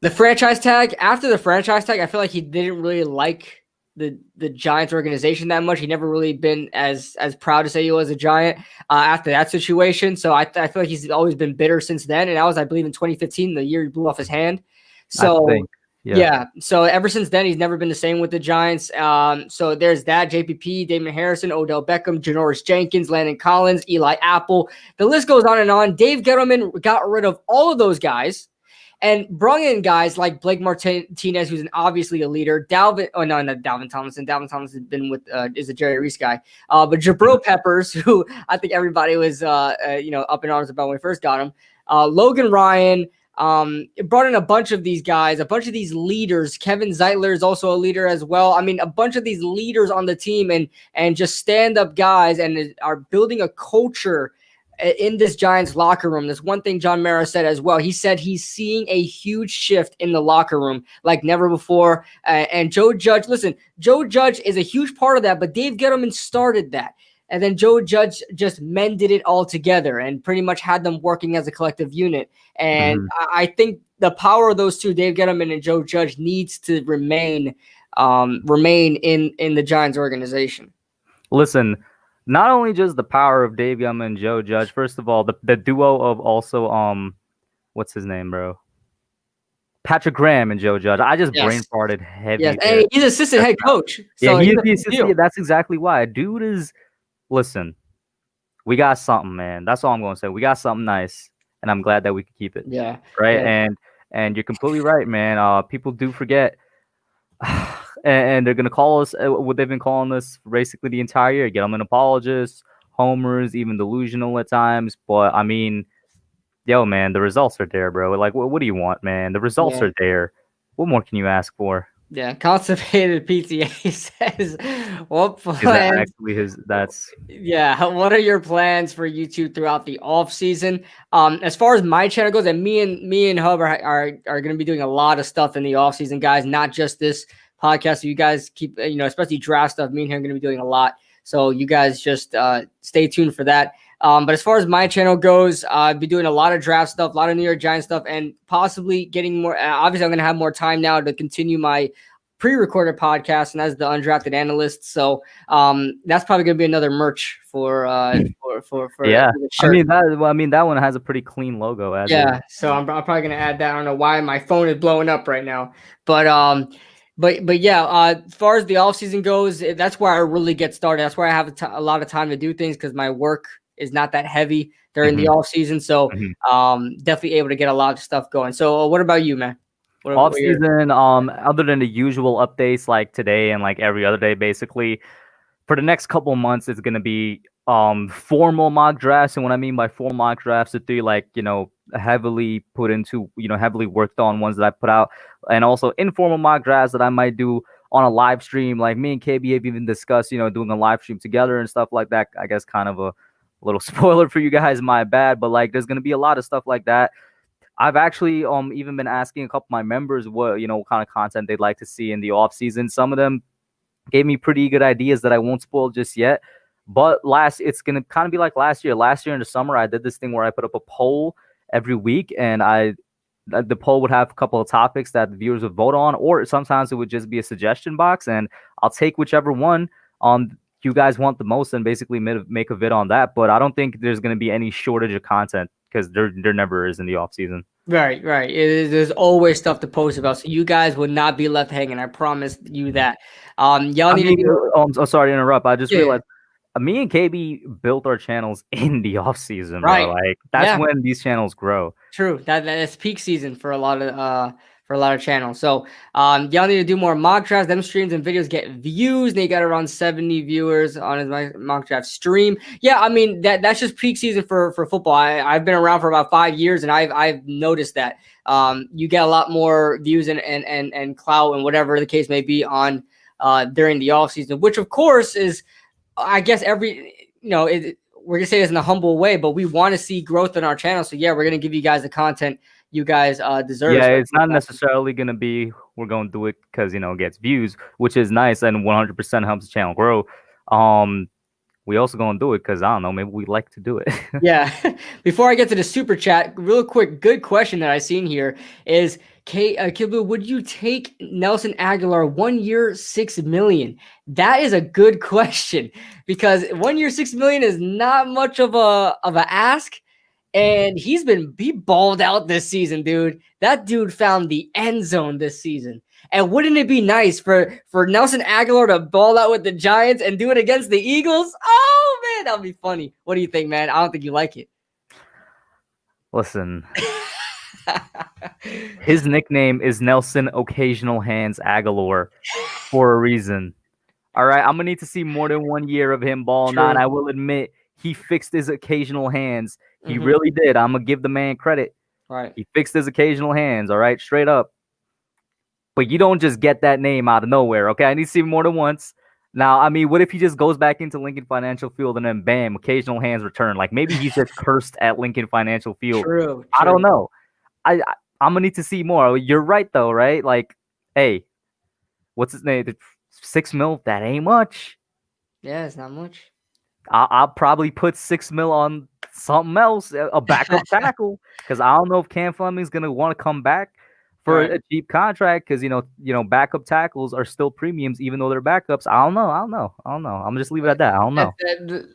the franchise tag. After the franchise tag, I feel like he didn't really like the Giants organization that much. He never really been as proud to say he was a Giant after that situation. So I feel like he's always been bitter since then. And that was, I believe, in 2015, the year he blew off his hand. So yeah. So ever since then, he's never been the same with the Giants. So there's that. JPP, Damon Harrison, Odell Beckham, Janoris Jenkins, Landon Collins, Eli Apple. The list goes on and on. Dave Gettleman got rid of all of those guys and brought in guys like Blake Martinez, who's obviously a leader. not Dalvin Tomlinson. Dalvin Tomlinson has been with is a Jerry Reese guy. But Jabril Peppers, who I think everybody was up in arms about when we first got him. Logan Ryan. It brought in a bunch of these guys, a bunch of these leaders. Kevin Zeitler is also a leader as well. I mean, a bunch of these leaders on the team and just stand-up guys and are building a culture in this Giants locker room. There's one thing John Mara said as well. He said he's seeing a huge shift in the locker room like never before. And Joe Judge is a huge part of that, but Dave Gettleman started that. And then Joe Judge just mended it all together and pretty much had them working as a collective unit. And I think the power of those two, Dave Gettleman and Joe Judge, needs to remain in the Giants organization. Listen, not only just the power of Dave Gettleman and Joe Judge. First of all, the duo of also what's his name, bro? Patrick Graham and Joe Judge. I just brain farted heavy. Yes, and he's assistant head coach. So he's the assistant. That's exactly why. Dude is. Listen, we got something, man. That's all I'm going to say. We got something nice, and I'm glad that we can keep it. Yeah. Right? Yeah. And you're completely right, man. People do forget. And they're going to call us what they've been calling us basically the entire year. Get them an apologist, homers, even delusional at times. But, I mean, yo, man, the results are there, bro. Like, what do you want, man? The results are there. What more can you ask for? Yeah, constipated PTA says, "What plans?" What are your plans for YouTube throughout the off season? As far as my channel goes, and me and Hub are going to be doing a lot of stuff in the off season, guys. Not just this podcast. So you guys keep, especially draft stuff. Me and him are going to be doing a lot. So you guys just stay tuned for that. But as far as my channel goes, I'll be doing a lot of draft stuff, a lot of New York Giants stuff, and possibly getting more. Obviously, I'm going to have more time now to continue my pre-recorded podcast, and as the undrafted analyst. So that's probably going to be another merch for yeah. I mean that one has a pretty clean logo. So I'm probably going to add that. I don't know why my phone is blowing up right now, but yeah, as far as the off season goes, that's where I really get started. That's where I have a lot of time to do things because my work is not that heavy during the off season. So definitely able to get a lot of stuff going. So what about you, man? Off season, other than the usual updates like today and like every other day, basically, for the next couple of months, it's gonna be formal mock drafts. And what I mean by formal mock drafts, the three heavily put into, heavily worked on ones that I put out, and also informal mock drafts that I might do on a live stream. Like me and KB have even discussed, doing a live stream together and stuff like that. I guess kind of a little spoiler for you guys, my bad, but like there's gonna be a lot of stuff like that. I've actually even been asking a couple of my members what kind of content they'd like to see in the off season. Some of them gave me pretty good ideas that I won't spoil just yet. But it's gonna kind of be like last year. Last year in the summer, I did this thing where I put up a poll every week, and the poll would have a couple of topics that the viewers would vote on, or sometimes it would just be a suggestion box, and I'll take whichever one you guys want the most and basically make a vid on that. But I don't think there's going to be any shortage of content because there never is in the off season. Right. There's always stuff to post about, so you guys would not be left hanging. I promise you that. I'm sorry to interrupt. I just realized me and KB built our channels in the off season, right? Bro. Like that's when these channels grow. True. That's peak season for a lot of channels. So y'all need to do more mock drafts. Them streams and videos get views. They got around 70 viewers on his mock draft stream. Yeah, I mean that's just peak season for football. I've been around for about 5 years, and I've noticed that you get a lot more views and clout and whatever the case may be on during the off season, which of course is, I guess, we're gonna say this in a humble way, but we want to see growth in our channel. So yeah, we're gonna give you guys the content you guys deserve. Yeah, it's not necessarily gonna be we're gonna do it because it gets views, which is nice and 100% helps the channel grow. We also gonna do it because I don't know, maybe we like to do it. Yeah. Before I get to the super chat, real quick, good question that I seen here is Kid Blue, would you take Nelson Aguilar 1 year, $6 million? That is a good question because 1 year, $6 million is not much of a ask. And he balled out this season, dude. That dude found the end zone this season. And wouldn't it be nice for Nelson Aguilar to ball out with the Giants and do it against the Eagles? Oh, man, that'll be funny. What do you think, man? I don't think you like it. Listen. His nickname is Nelson Occasional Hands Aguilar for a reason. All right, I'm going to need to see more than 1 year of him balling out. I will admit, he fixed his occasional hands. He really did. I'm going to give the man credit. Right. He fixed his occasional hands, all right, straight up. But you don't just get that name out of nowhere, okay? I need to see him more than once. Now, I mean, what if he just goes back into Lincoln Financial Field and then, bam, occasional hands return? Like, maybe he's just cursed at Lincoln Financial Field. True. I don't know. I'm going to need to see more. You're right, though, right? Like, hey, what's his name? $6 million, that ain't much. Yeah, it's not much. I'll probably put $6 million on something else, a backup tackle, because I don't know if Cam Fleming's going to want to come back for a cheap contract because, backup tackles are still premiums even though they're backups. I don't know. I'm going to just leave it at that. I don't know.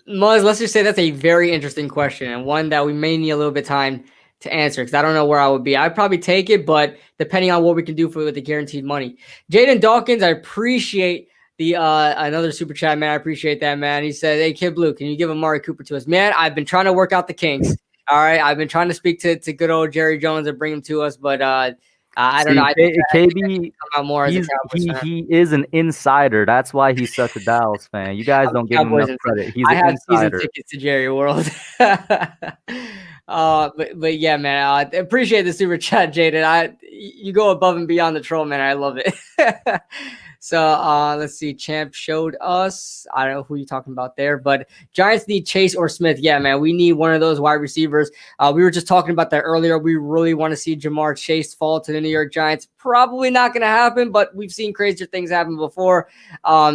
Muzz, let's just say that's a very interesting question and one that we may need a little bit of time to answer because I don't know where I would be. I'd probably take it, but depending on what we can do with the guaranteed money. Jaden Dawkins, I appreciate the another super chat, man. I appreciate that, man. He said, "Hey, Kid Blue, can you give Amari Cooper to us?" Man, I've been trying to work out the kinks. All right, I've been trying to speak to good old Jerry Jones and bring him to us, but I don't know. KB, he is an insider. That's why he's such a Dallas fan. You guys don't give him enough credit. He's an insider. Season tickets to Jerry World. But yeah, man, I appreciate the super chat, Jaden. You go above and beyond the troll, man. I love it. So let's see. Champ showed us. I don't know who you're talking about there, but Giants need Chase or Smith. Yeah, man, we need one of those wide receivers. We were just talking about that earlier. We really want to see Jamar Chase fall to the New York Giants. Probably not going to happen, but we've seen crazier things happen before.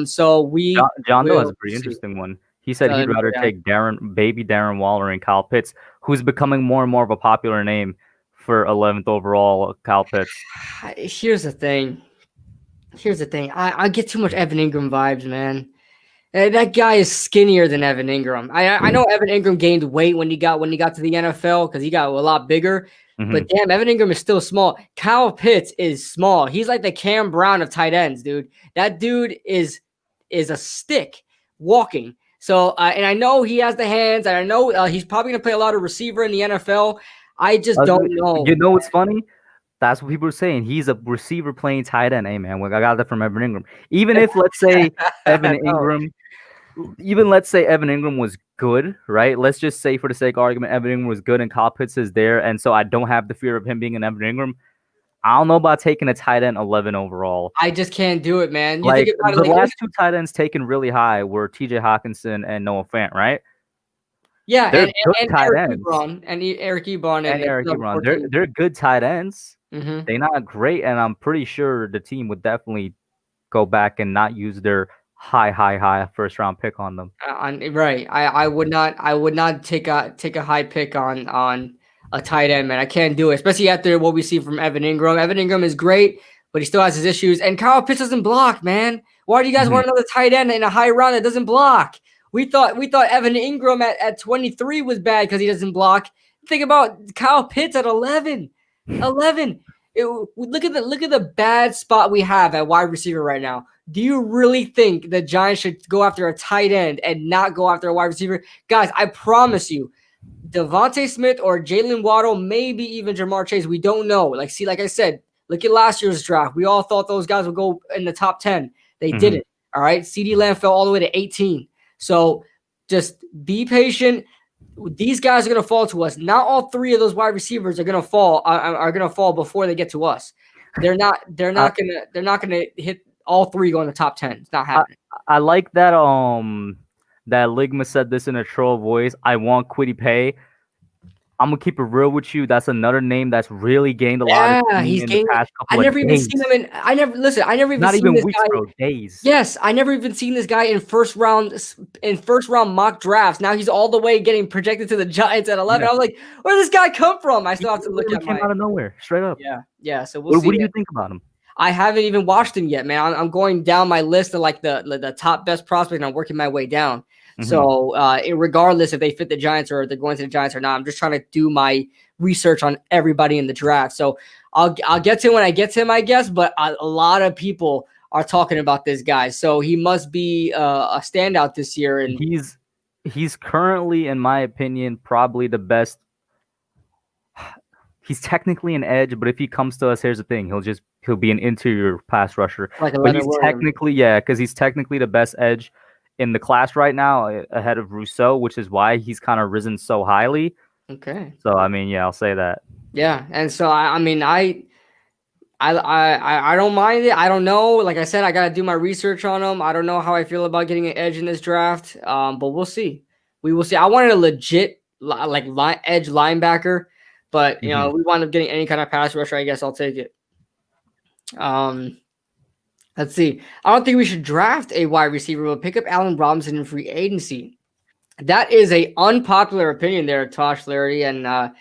So we John Doe has a pretty interesting one. He said he'd rather take baby Darren Waller and Kyle Pitts, who's becoming more and more of a popular name for 11th overall. Kyle Pitts. Here's the thing. I get too much Evan Ingram vibes, man. That guy is skinnier than Evan Ingram. I know Evan Ingram gained weight when he got to the NFL because he got a lot bigger. Mm-hmm. But damn, Evan Ingram is still small. Kyle Pitts is small. He's like the Cam Brown of tight ends, dude. That dude is a stick walking. So and I know he has the hands, and I know he's probably gonna play a lot of receiver in the NFL. I just don't know. You know what's funny? That's what people are saying. He's a receiver playing tight end. Hey, man, I got that from Evan Ingram. Even if, let's say, Evan Ingram was good, right? Let's just say, for the sake of argument, Evan Ingram was good and Kyle Pitts is there, and so I don't have the fear of him being an Evan Ingram. I don't know about taking a tight end 11 overall. I just can't do it, man. The last two tight ends taken really high were T.J. Hawkinson and Noah Fant, right? Yeah, They're good and tight Eric ends. Ebron and Eric Ebron And and Eric Ebron. 2014. They're good tight ends. Mm-hmm. They're not great, and I'm pretty sure the team would definitely go back and not use their high first round pick on them. Right. I would not take a high pick on a tight end, man. I can't do it, especially after what we see from Evan Ingram. Evan Ingram is great, but he still has his issues. And Kyle Pitts doesn't block, man. Why do you guys want another tight end in a high round that doesn't block? We thought Evan Ingram at 23 was bad because he doesn't block. Think about Kyle Pitts at 11. 11. Look at the bad spot we have at wide receiver right now. Do you really think the Giants should go after a tight end and not go after a wide receiver? Guys, I promise you, Devontae Smith or Jalen Waddle, maybe even Jamar Chase, we don't know. Like I said, look at last year's draft. We all thought those guys would go in the top 10. They didn't. All right. CeeDee Lamb fell all the way to 18. So just be patient. These guys are going to fall to us. Not all three of those wide receivers are going to fall before they get to us. They're not going to hit all three go in the top 10. It's not happening. I like that that Ligma said this in a troll voice. I want Kwity Paye. I'm gonna keep it real with you. That's another name that's really gained a lot of steam in the past couple of days. I never even seen him in. I never Not seen even this weeks, guy. bro. Days. Yes, I never even seen this guy in first round mock drafts. Now he's all the way getting projected to the Giants at 11. Yeah. I was like, where did this guy come from? I still have to look at him out of nowhere, straight up. Yeah. So we'll see. What do you think about him? I haven't even watched him yet, man. I'm going down my list of like the top best prospects, and I'm working my way down. So regardless if they fit the Giants or they're going to the Giants or not, I'm just trying to do my research on everybody in the draft. So I'll get to him when I get to him, I guess. But a lot of people are talking about this guy, so he must be a standout this year. And he's currently, in my opinion, probably the best. He's technically an edge, but if he comes to us, here's the thing: he'll be an interior pass rusher. Like but he's technically, because he's technically the best edge in the class right now, ahead of Rousseau, which is why he's kind of risen so highly. Okay. So I mean, I'll say that. Yeah, and so I don't mind it. I don't know. Like I said, I gotta do my research on him. I don't know how I feel about getting an edge in this draft. But we'll see. We will see. I wanted a legit edge linebacker, but you know, we wind up getting any kind of pass rusher. I guess I'll take it. Let's see. I don't think we should draft a wide receiver, but pick up Allen Robinson in free agency. That is a unpopular opinion there, Tosh Flaherty, and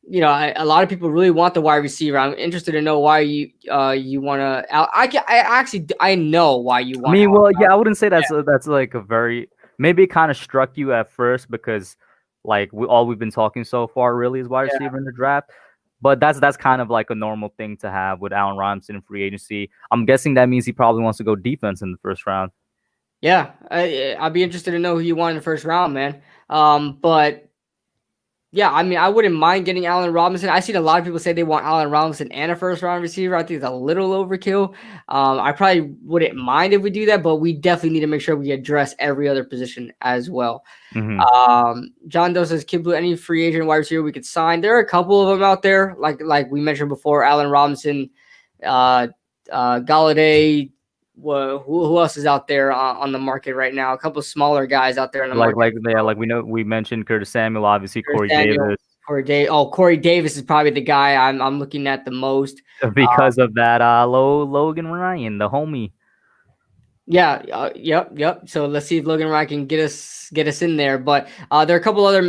you know, a lot of people really want the wide receiver. I'm interested to know why you want to. I know why you want. I mean, well, I wouldn't say that's like a very, maybe it kind of struck you at first because like all we've been talking so far really is wide receiver in the draft. But that's kind of like a normal thing to have with Allen Robinson in free agency. I'm guessing that means he probably wants to go defense in the first round. Yeah, I'd be interested to know who you want in the first round, man. But yeah, I mean, I wouldn't mind getting Allen Robinson. I've seen a lot of people say they want Allen Robinson and a first-round receiver. I think it's a little overkill. I probably wouldn't mind if we do that, but we definitely need to make sure we address every other position as well. John Doe says, Kid Blue, any free agent wide receiver we could sign? There are a couple of them out there, like we mentioned before, Allen Robinson, Galladay. Who else is out there on the market right now? A couple of smaller guys out there in the market. We mentioned Curtis Samuel, obviously Corey Davis. Corey Davis is probably the guy I'm looking at the most because of that Logan Ryan, the homie. Yeah, yep. So let's see if Logan Ryan can get us in there. But there are a couple other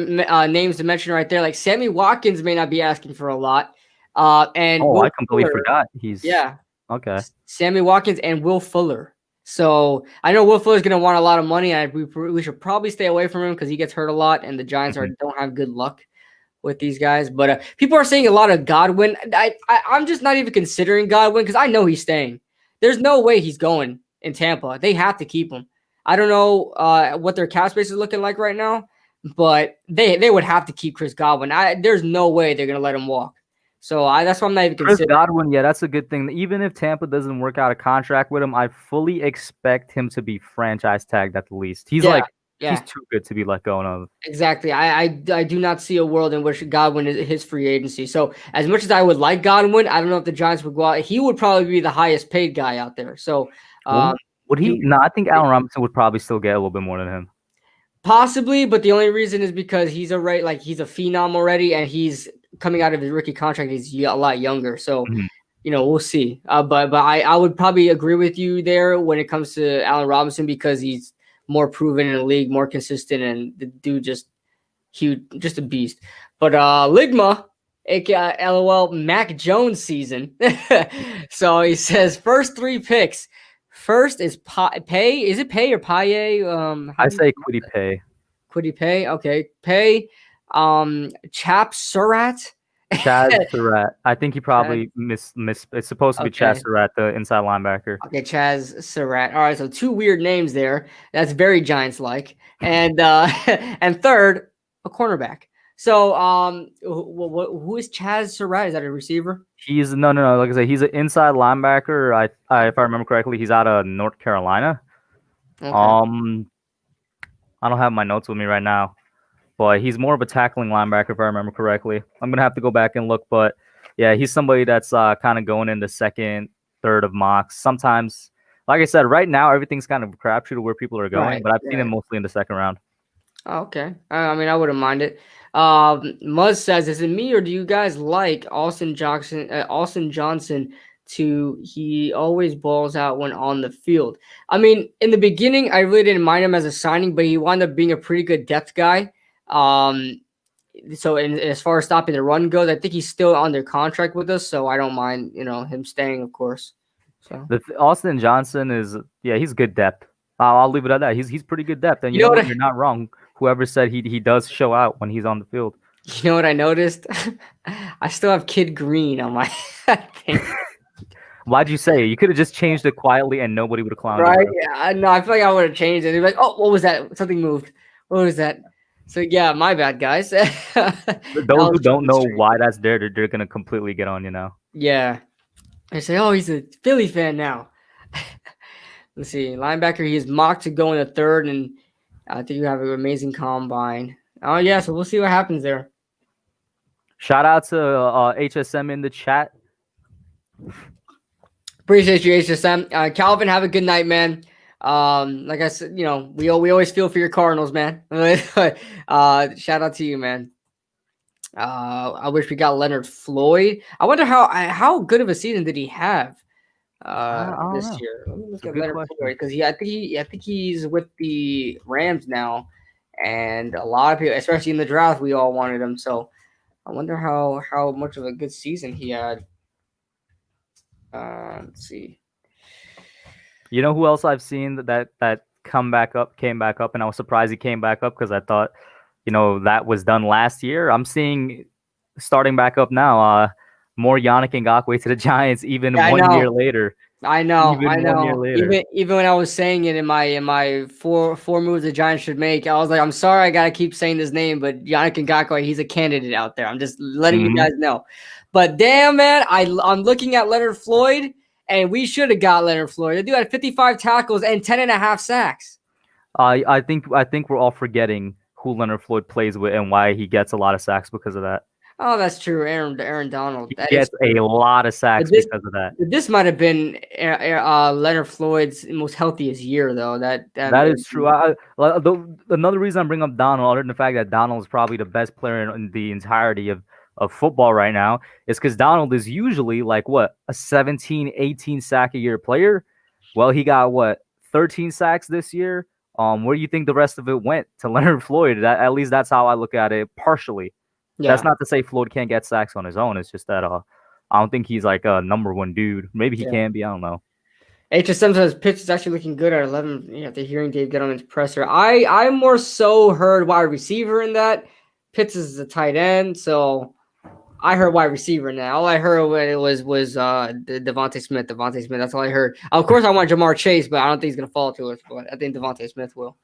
names to mention right there. Like Sammy Watkins may not be asking for a lot. And I completely forgot. Okay. Sammy Watkins and Will Fuller. So I know Will Fuller's going to want a lot of money, and we should probably stay away from him because he gets hurt a lot, and the Giants don't have good luck with these guys. But people are saying a lot of Godwin. I'm just not even considering Godwin because I know he's staying. There's no way he's going in Tampa. They have to keep him. I don't know what their cap space is looking like right now, but they would have to keep Chris Godwin. There's no way they're going to let him walk. So that's why I'm not even considering. Chris Godwin, that's a good thing. Even if Tampa doesn't work out a contract with him, I fully expect him to be franchise tagged at the least. He's he's too good to be let go of. Exactly. I do not see a world in which Godwin is his free agency. So as much as I would like Godwin, I don't know if the Giants would go out. He would probably be the highest paid guy out there. So would he? No, I think Allen Robinson would probably still get a little bit more than him. Possibly, but the only reason is because he's he's a phenom already, and he's coming out of his rookie contract. He's a lot younger, so Mhm. we'll see. But I would probably agree with you there when it comes to Allen Robinson because he's more proven in the league, more consistent, and the dude just huge, just a beast. But Ligma, aka LOL, Mac Jones season. So he says first 3 picks. First is pay. Is it pay or paye? How I do you say Quiddy Pay. Quiddy pay? Okay, pay. Chap Surratt. Chaz Surratt. I think he Chaz, probably miss. It's supposed to be Chaz okay. Surratt, the inside linebacker. Okay, Chaz Surratt. All right, so 2 weird names there. That's very Giants-like. And and third, a cornerback. So who is Chaz Surratt? Is that a receiver? He's no. Like I said, he's an inside linebacker. If I remember correctly, he's out of North Carolina. Okay. I don't have my notes with me right now, but he's more of a tackling linebacker if I remember correctly. I'm gonna have to go back and look, but yeah, he's somebody that's kind of going in the second, third of mocks. Sometimes, like I said, right now everything's kind of a crapshoot of where people are going, Right. but I've seen him Right. mostly in the second round. Oh, okay. I mean, I wouldn't mind it. Muzz says, "Is it me or do you guys like Austin Johnson? Austin Johnson, he always balls out when on the field. I mean, in the beginning, I really didn't mind him as a signing, but he wound up being a pretty good depth guy. So as far as stopping the run goes, I think he's still under contract with us, so I don't mind him staying, of course. So Austin Johnson is he's good depth. I'll leave it at that. He's pretty good depth, and you know what? You're not wrong. Whoever said he does show out when he's on the field. You know what I noticed? I still have Kid Green on my thing. Why'd you say it? You could have just changed it quietly and nobody would have clowned Right? you. Yeah, no, I feel like I would have changed it. They'd be like, oh, what was that? Something moved. What was that? So yeah, my bad, guys. Those who don't know why that's there, they're gonna completely get on, Yeah. I say, oh, he's a Philly fan now. Let's see. Linebacker, he is mocked to go in the third, and I think you have an amazing combine. Oh yeah, so we'll see what happens there. Shout out to HSM in the chat. Appreciate you, HSM. Calvin, have a good night, man. Like I said, we always feel for your Cardinals, man. Shout out to you, man. I wish we got Leonard Floyd. I wonder how good of a season did he have this year. Let me look at Leonard Floyd because I think he's with the Rams now, and a lot of people, especially in the draft, we all wanted him. So I wonder how much of a good season he had. Let's see. You know who else I've seen that came back up, and I was surprised he came back up because I thought, that was done last year. I'm seeing starting back up now. More Yannick Ngakoue to the Giants, even 1 year later. I know. 1 year later. Even when I was saying it in my four moves the Giants should make, I was like, I'm sorry, I gotta keep saying his name, but Yannick Ngakoue, he's a candidate out there. I'm just letting you guys know. But damn, man, I'm looking at Leonard Floyd, and we should have got Leonard Floyd. The dude had 55 tackles and 10.5 sacks. I think we're all forgetting who Leonard Floyd plays with and why he gets a lot of sacks because of that. Oh, that's true. Aaron Donald. He gets a lot of sacks because of that. This might have been Leonard Floyd's most healthiest year, though. That is true. Another reason I'm bringing up Donald, other than the fact that Donald is probably the best player in the entirety of football right now, is because Donald is usually like a 17, 18 sack a year player. Well, he got 13 sacks this year. Where do you think the rest of it went? To Leonard Floyd. At least that's how I look at it partially. Yeah. That's not to say Floyd can't get sacks on his own. It's just that I don't think he's like a number one dude. Maybe he can be. I don't know. HSM says pitch is actually looking good at 11. After hearing Dave get on his presser, I more so heard wide receiver in that. Pitts is a tight end, so I heard wide receiver in that. All I heard was Devontae Smith. That's all I heard. Of course, I want Jamar Chase, but I don't think he's gonna fall to us. But I think Devontae Smith will.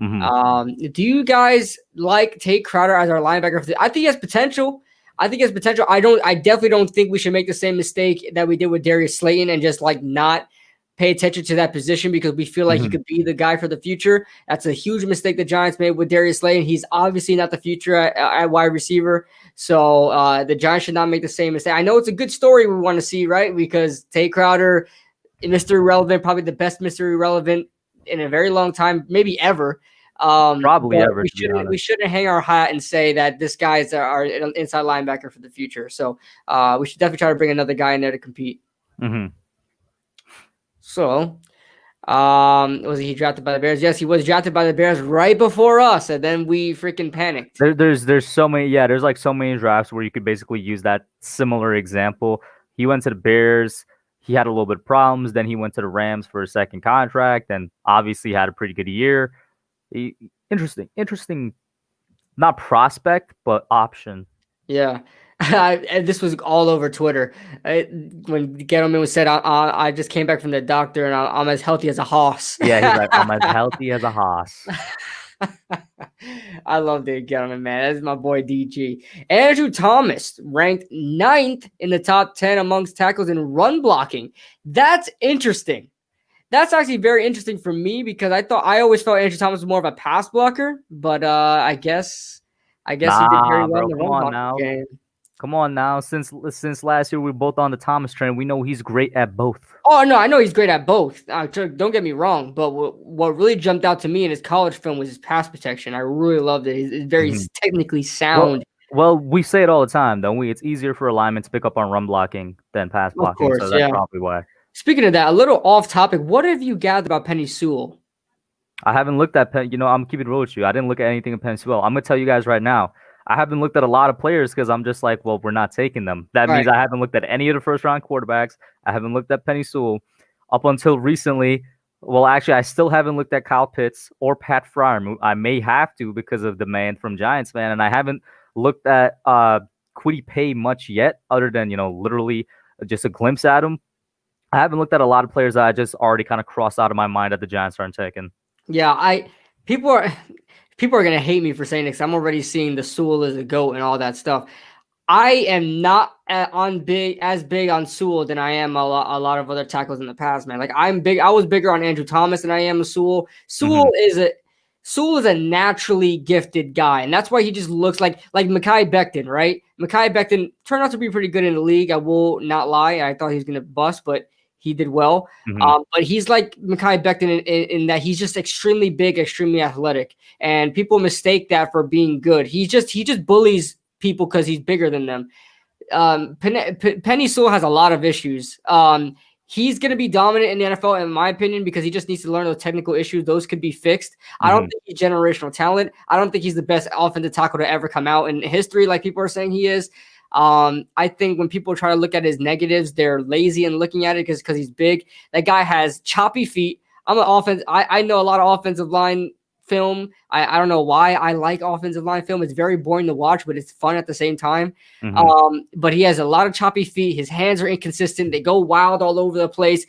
Do you guys like Tate Crowder as our linebacker? I think he has potential. I definitely don't think we should make the same mistake that we did with Darius Slayton and just not pay attention to that position because we feel like he could be the guy for the future. That's a huge mistake the Giants made with Darius Slayton. He's obviously not the future at wide receiver. So the Giants should not make the same mistake. I know it's a good story we want to see, right? Because Tate Crowder, Mr. Irrelevant, probably the best Mr. Irrelevant in a very long time, maybe ever. Probably ever, we to be honest. shouldn't hang our hat and say that this guy is our inside linebacker for the future. So we should definitely try to bring another guy in there to compete. Mm-hmm. So was he drafted by the Bears? Yes, he was drafted by the Bears right before us, and then we freaking panicked. There's so many, yeah, there's like so many drafts where you could basically use that similar example. He went to the Bears, he had a little bit of problems, then he went to the Rams for a second contract, and obviously had a pretty good year. Interesting, not prospect, but option. Yeah. And this was all over Twitter. When Gettleman was said, I just came back from the doctor and I'm as healthy as a horse. Yeah, he's like, I'm as healthy as a horse. I love Dave Gettleman, man. That's my boy DG. Andrew Thomas ranked 9th in the top 10 amongst tackles in run blocking. That's interesting. That's actually very interesting for me because I always felt Andrew Thomas was more of a pass blocker, but I guess he did very well in the run blocking game. Come on now. Since last year we were both on the Thomas train, we know he's great at both. Oh no, I know he's great at both. Don't get me wrong, but what really jumped out to me in his college film was his pass protection. I really loved it. He's very technically sound. Well, we say it all the time, don't we? It's easier for a lineman to pick up on run blocking than pass blocking. Of course, so that's probably why. Speaking of that, a little off topic. What have you gathered about Penei Sewell? I haven't looked at I'm keeping it real with you. I didn't look at anything in Penei Sewell. I'm gonna tell you guys right now. I haven't looked at a lot of players because I'm just like, well, we're not taking them. That means I haven't looked at any of the first-round quarterbacks. I haven't looked at Penei Sewell up until recently. Well, actually, I still haven't looked at Kyle Pitts or Pat Fryer. I may have to because of demand from Giants fan, and I haven't looked at Kwity Paye much yet, other than literally just a glimpse at him. I haven't looked at a lot of players that I just already kind of crossed out of my mind that the Giants aren't taking. Yeah, people are going to hate me for saying this. I'm already seeing the Sewell as a GOAT and all that stuff. I am not as big on Sewell than I am a lot of other tackles in the past, man. Like I was bigger on Andrew Thomas than I am a Sewell. Sewell is a naturally gifted guy, and that's why he just looks like Mekhi Becton, right? Mekhi Becton turned out to be pretty good in the league. I will not lie. I thought he was going to bust, but he did well. But he's like Mekhi Becton in that he's just extremely big, extremely athletic, and people mistake that for being good. He just bullies people because he's bigger than them. Penei Sewell has a lot of issues. He's going to be dominant in the NFL, in my opinion, because he just needs to learn those technical issues. Those could be fixed. I don't think he's generational talent. I don't think he's the best offensive tackle to ever come out in history, like people are saying he is. I think when people try to look at his negatives, they're lazy in looking at it because he's big. That guy has choppy feet. I know a lot of offensive line film. I don't know why I like offensive line film. It's very boring to watch, but it's fun at the same time. But he has a lot of choppy feet. His hands are inconsistent. They go wild all over the place.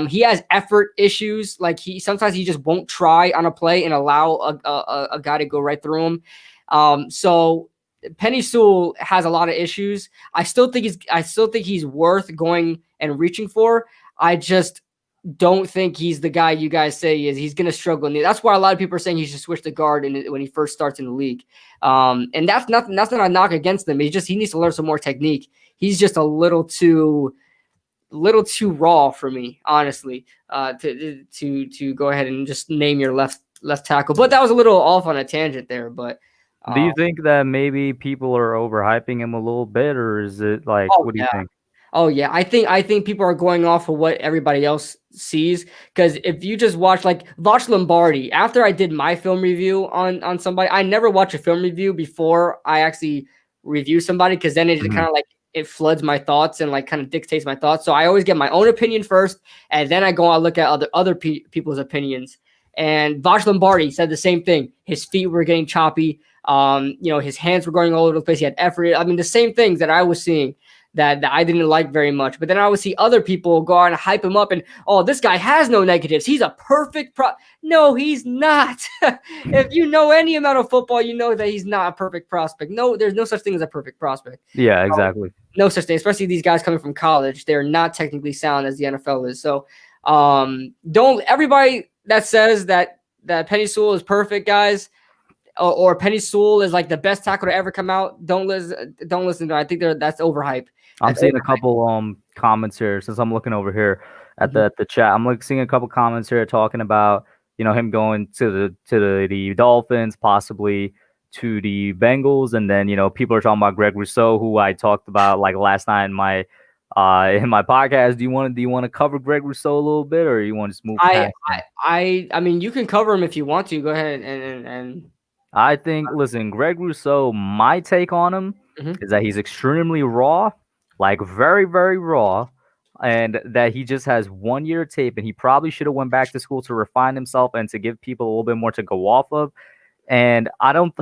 He has effort issues. Like sometimes he just won't try on a play and allow a guy to go right through him. So Penei Sewell has a lot of issues. I still think he's worth going and reaching for. I just don't think he's the guy you guys say he is. He's going to struggle. That's why a lot of people are saying he should switch to guard when he first starts in the league. And that's not a knock against him. He needs to learn some more technique. He's just a little too raw for me, honestly, to go ahead and just name your left tackle. But that was a little off on a tangent there. But do you think that maybe people are overhyping him a little bit, or is it like, what do you think? Oh yeah, I think people are going off of what everybody else sees. Because if you just watch Lombardi, after I did my film review on somebody, I never watch a film review before I actually review somebody, because then it kind of like it floods my thoughts and like kind of dictates my thoughts. So I always get my own opinion first, and then I go and look at other people's opinions. And Voch Lombardi said the same thing. His feet were getting choppy. His hands were going all over the place. He had effort. I mean, the same things that I was seeing that I didn't like very much. But then I would see other people go on and hype him up and, oh, this guy has no negatives. He's a perfect No, he's not. If you know any amount of football, you know that he's not a perfect prospect. No, there's no such thing as a perfect prospect. Yeah, exactly. No such thing, especially these guys coming from college. They're not technically sound as the NFL is. So don't everybody that says that Penei Sewell is perfect, guys, or Penei Sewell is like the best tackle to ever come out, don't listen to it. I think that's overhyped. I'm seeing a couple comments here since I'm looking over here at the chat. I'm seeing a couple comments here talking about him going to the Dolphins, possibly to the Bengals, and then people are talking about Greg Rousseau, who I talked about like last night in my podcast. Do you want to cover Greg Rousseau a little bit, or you want to just move past him? I mean, you can cover him if you want to. Go ahead and I think, listen, Greg Rousseau, my take on him is that he's extremely raw, like very, very raw, and that he just has 1 year tape, and he probably should have went back to school to refine himself and to give people a little bit more to go off of. And I don't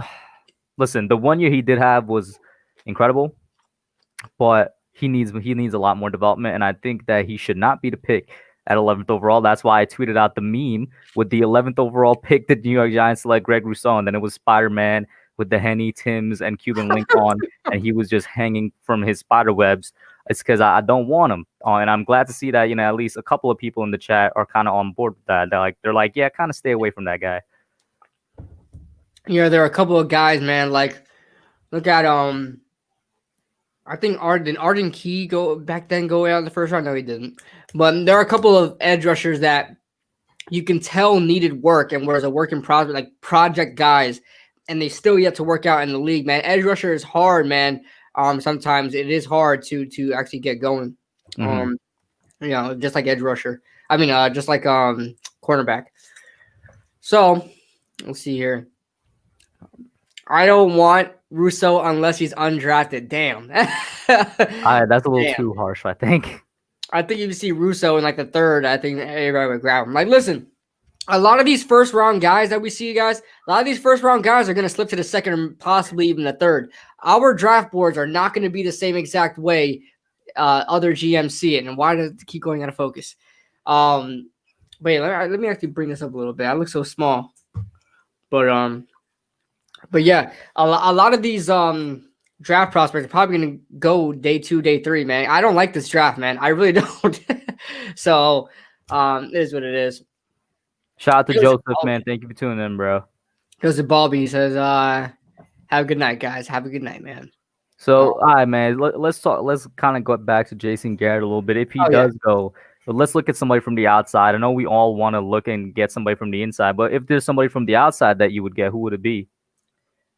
listen. The 1 year he did have was incredible, but he needs a lot more development, and I think that he should not be the pick at 11th overall. That's why I tweeted out the meme with the 11th overall pick, the New York Giants select Greg Rousseau, and then it was Spider-Man with the Henny, Tims, and Cuban link on, and he was just hanging from his spider webs. It's because I don't want him, and I'm glad to see that at least a couple of people in the chat are kind of on board with that. They're like, yeah, kind of stay away from that guy. Yeah, there are a couple of guys, man. Like, look at I think Arden Key go out in the first round. No, he didn't. But there are a couple of edge rushers that you can tell needed work and was a work in progress, like project guys, and they still yet to work out in the league, man. Edge rusher is hard, man. Sometimes it is hard to actually get going. Just like edge rusher. I mean, just like cornerback. So let's see here. I don't want Rousseau unless he's undrafted. Damn. That's a little too harsh, I think. I think if you see Rousseau in like the third, I think everybody would grab him. Like, listen, a lot of these first round guys that we see, guys, a lot of these first round guys are going to slip to the second and possibly even the third. Our draft boards are not going to be the same exact way other GMs see it. And why does it keep going out of focus? Wait, let me actually bring this up a little bit. I look so small. But yeah, a lot of these draft prospects are probably going to go day 2, day 3, man. I don't like this draft, man. I really don't. So it is what it is. Shout out to Joseph, man. Thank you for tuning in, bro. Joseph Balby says, have a good night, guys. Have a good night, man. So, all right, man. Let's talk. Let's kind of go back to Jason Garrett a little bit. If he does go, but let's look at somebody from the outside. I know we all want to look and get somebody from the inside, but if there's somebody from the outside that you would get, who would it be?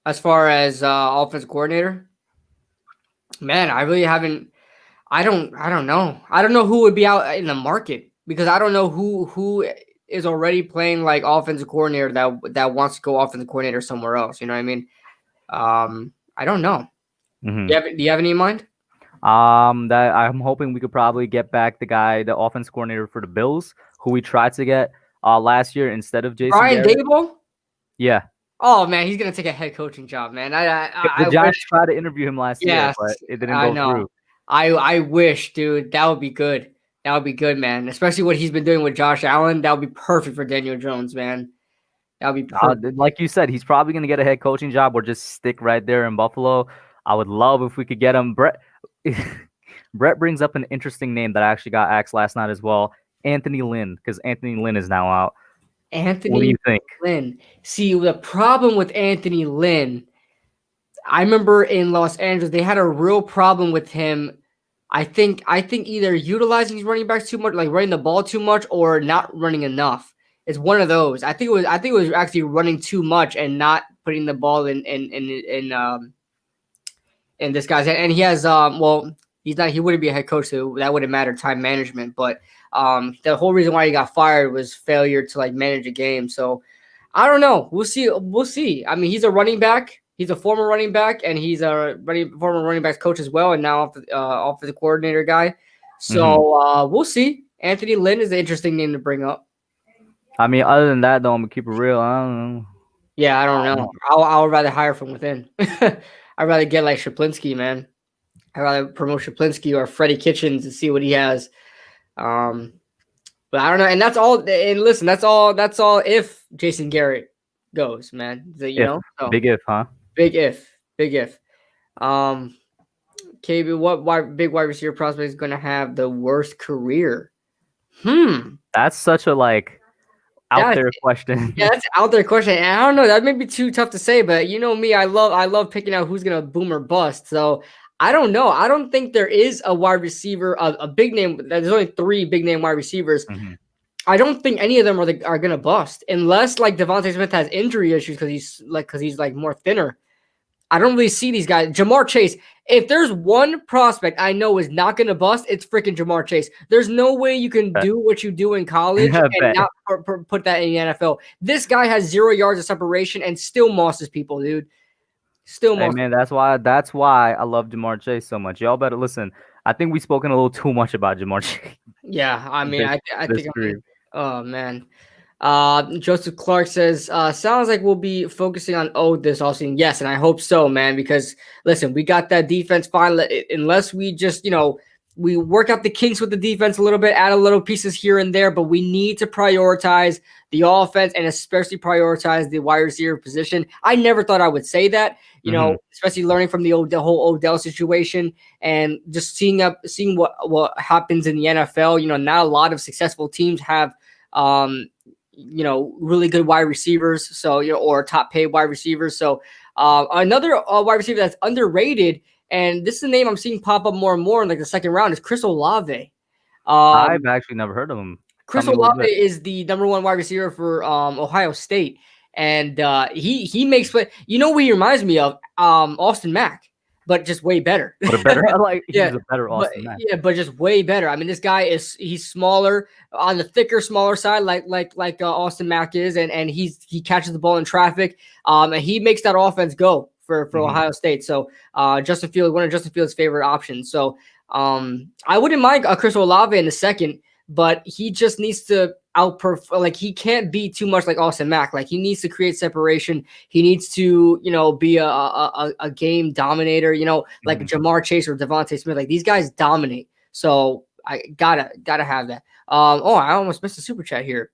As far as offensive coordinator, man, I really haven't. I don't know. I don't know who would be out in the market because I don't know who is already playing like offensive coordinator that wants to go offensive coordinator somewhere else. You know what I mean? I don't know. Do you have any in mind? That I'm hoping we could probably get back the offense coordinator for the Bills, who we tried to get last year instead of Jason Brian Garrett. Daboll? Yeah. Oh man, he's gonna take a head coaching job, man. The Giants tried to interview him last year, but it didn't go through. I wish, dude. That would be good. That would be good, man. Especially what he's been doing with Josh Allen. That would be perfect for Daniel Jones, man. That would be perfect. Like you said, he's probably going to get a head coaching job or just stick right there in Buffalo. I would love if we could get him. Brett brings up an interesting name that I actually got asked last night as well. Anthony Lynn, because Anthony Lynn is now out. Anthony what do you think? Lynn. See, the problem with Anthony Lynn, I remember in Los Angeles, they had a real problem with him. I think either utilizing his running backs too much, like running the ball too much, or not running enough. It's one of those. I think it was actually running too much and not putting the ball in this guy's head. And he has he wouldn't be a head coach, so that wouldn't matter time management. But the whole reason why he got fired was failure to like manage a game. So I don't know. We'll see. I mean, he's a running back. He's a former running back, and he's a former running backs coach as well, and now offensive coordinator guy. So we'll see. Anthony Lynn is an interesting name to bring up. I mean, other than that, though, I'm gonna keep it real. I don't know. Yeah, I don't know. I'll rather hire from within. I'd rather get like Shaplinski, man. I'd rather promote Shaplinski or Freddie Kitchens and see what he has. But I don't know. And that's all. And listen, that's all if Jason Garrett goes, man. So, big if, huh? Big if. KB, what big wide receiver prospect is going to have the worst career? That's such a out there question. Yeah, that's an out there question. And I don't know. That may be too tough to say, but you know me, I love picking out who's going to boom or bust. So I don't know. I don't think there is a wide receiver, a big name. There's only 3 big name wide receivers I don't think any of them are gonna bust unless like Devontae Smith has injury issues because he's like more thinner. I don't really see these guys. Jamar Chase, if there's one prospect I know is not going to bust, it's freaking Jamar Chase. There's no way you can do what you do in college and not put that in the NFL. This guy has 0 yards of separation and still mosses people, dude. Still mosses. Hey, man, that's why I love Jamar Chase so much. Y'all better listen. I think we've spoken a little too much about Jamar Chase. Yeah, I mean, I think. Oh man. Joseph Clark says, sounds like we'll be focusing on this offseason. Yes, and I hope so, man, because listen, we got that defense fine. Unless we just, we work out the kinks with the defense a little bit, add a little pieces here and there, but we need to prioritize the offense and especially prioritize the wide receiver position. I never thought I would say that, especially learning from the whole Odell situation and just seeing what happens in the NFL. Not a lot of successful teams have, really good wide receivers. So, or top paid wide receivers. So, another wide receiver that's underrated, and this is a name I'm seeing pop up more and more in like the second round, is Chris Olave. I've actually never heard of him. Chris Olave is the number 1 wide receiver for Ohio State. And he makes what he reminds me of? Austin Mack. But just way better. He's a better Austin Mack. Yeah, but just way better. I mean, this guy he's smaller, on the smaller side, like Austin Mack is, and he catches the ball in traffic, and he makes that offense go for Ohio State. So Justin Fields, one of Justin Fields' favorite options. So I wouldn't mind Chris Olave in a second, but he just needs to he can't be too much like Austin Mack. Like, he needs to create separation. He needs to, be a game dominator, like Jamar Chase or Devontae Smith. Like, these guys dominate. So I gotta have that. I almost missed a super chat here.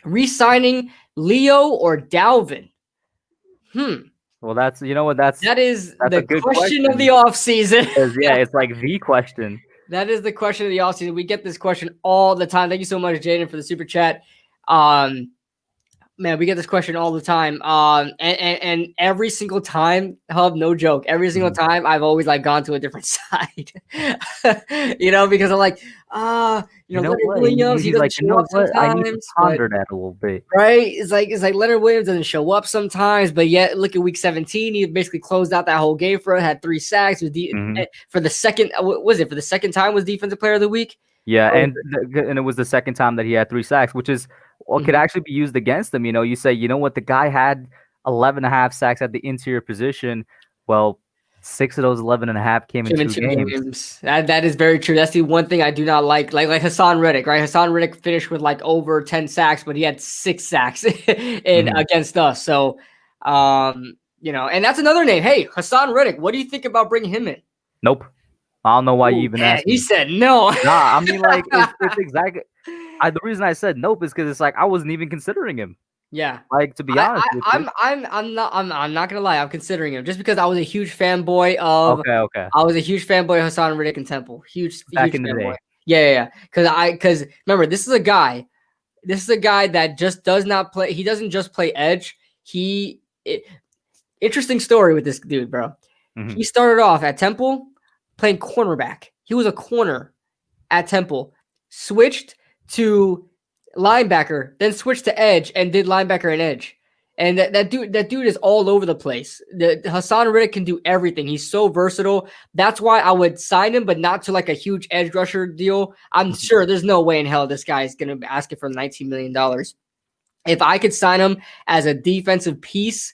Re-signing Leo or Dalvin? Well, that is the question of the offseason. Yeah, it's like the question. That is the question of the offseason. We get this question all the time. Thank you so much, Jaden, for the super chat. Man, we get this question all the time. And every single time, Hub, no joke, every single time I've always gone to a different side. Because I'm like, Leonard Williams, he doesn't show up sometimes. I need to ponder that a little bit. Right? It's like Leonard Williams doesn't show up sometimes, but yet look at week 17, he basically closed out that whole game for us, had 3 sacks. For the second time was defensive player of the week? Yeah, and it was the second time that he had 3 sacks, which is could actually be used against him. You say, the guy had 11.5 sacks at the interior position. Well, 6 of those 11.5 came in 2 games. That is very true. That's the one thing I do not like. Like Hassan Reddick, right? Hassan Reddick finished with over 10 sacks, but he had 6 sacks against us. So, and that's another name. Hey, Hassan Reddick, what do you think about bringing him in? Nope. I don't know why you even asked. He said no. Nah, I mean, it's exactly. The reason I said nope is because it's I wasn't even considering him. Yeah. To be honest with you. I'm not gonna lie. I'm considering him just because I was a huge fanboy of. Okay. I was a huge fanboy of Hassan Reddick and Temple. Huge Back in fanboy. the day. Yeah. Because remember, this is a guy that just does not play. He doesn't just play edge. Interesting story with this dude, bro. He started off at Temple playing cornerback. He was a corner at Temple, switched to linebacker, then switched to edge and did linebacker and edge. And that dude is all over the place. Hassan Reddick can do everything. He's so versatile. That's why I would sign him, but not to a huge edge rusher deal. I'm sure there's no way in hell this guy is going to be asking for $19 million. If I could sign him as a defensive piece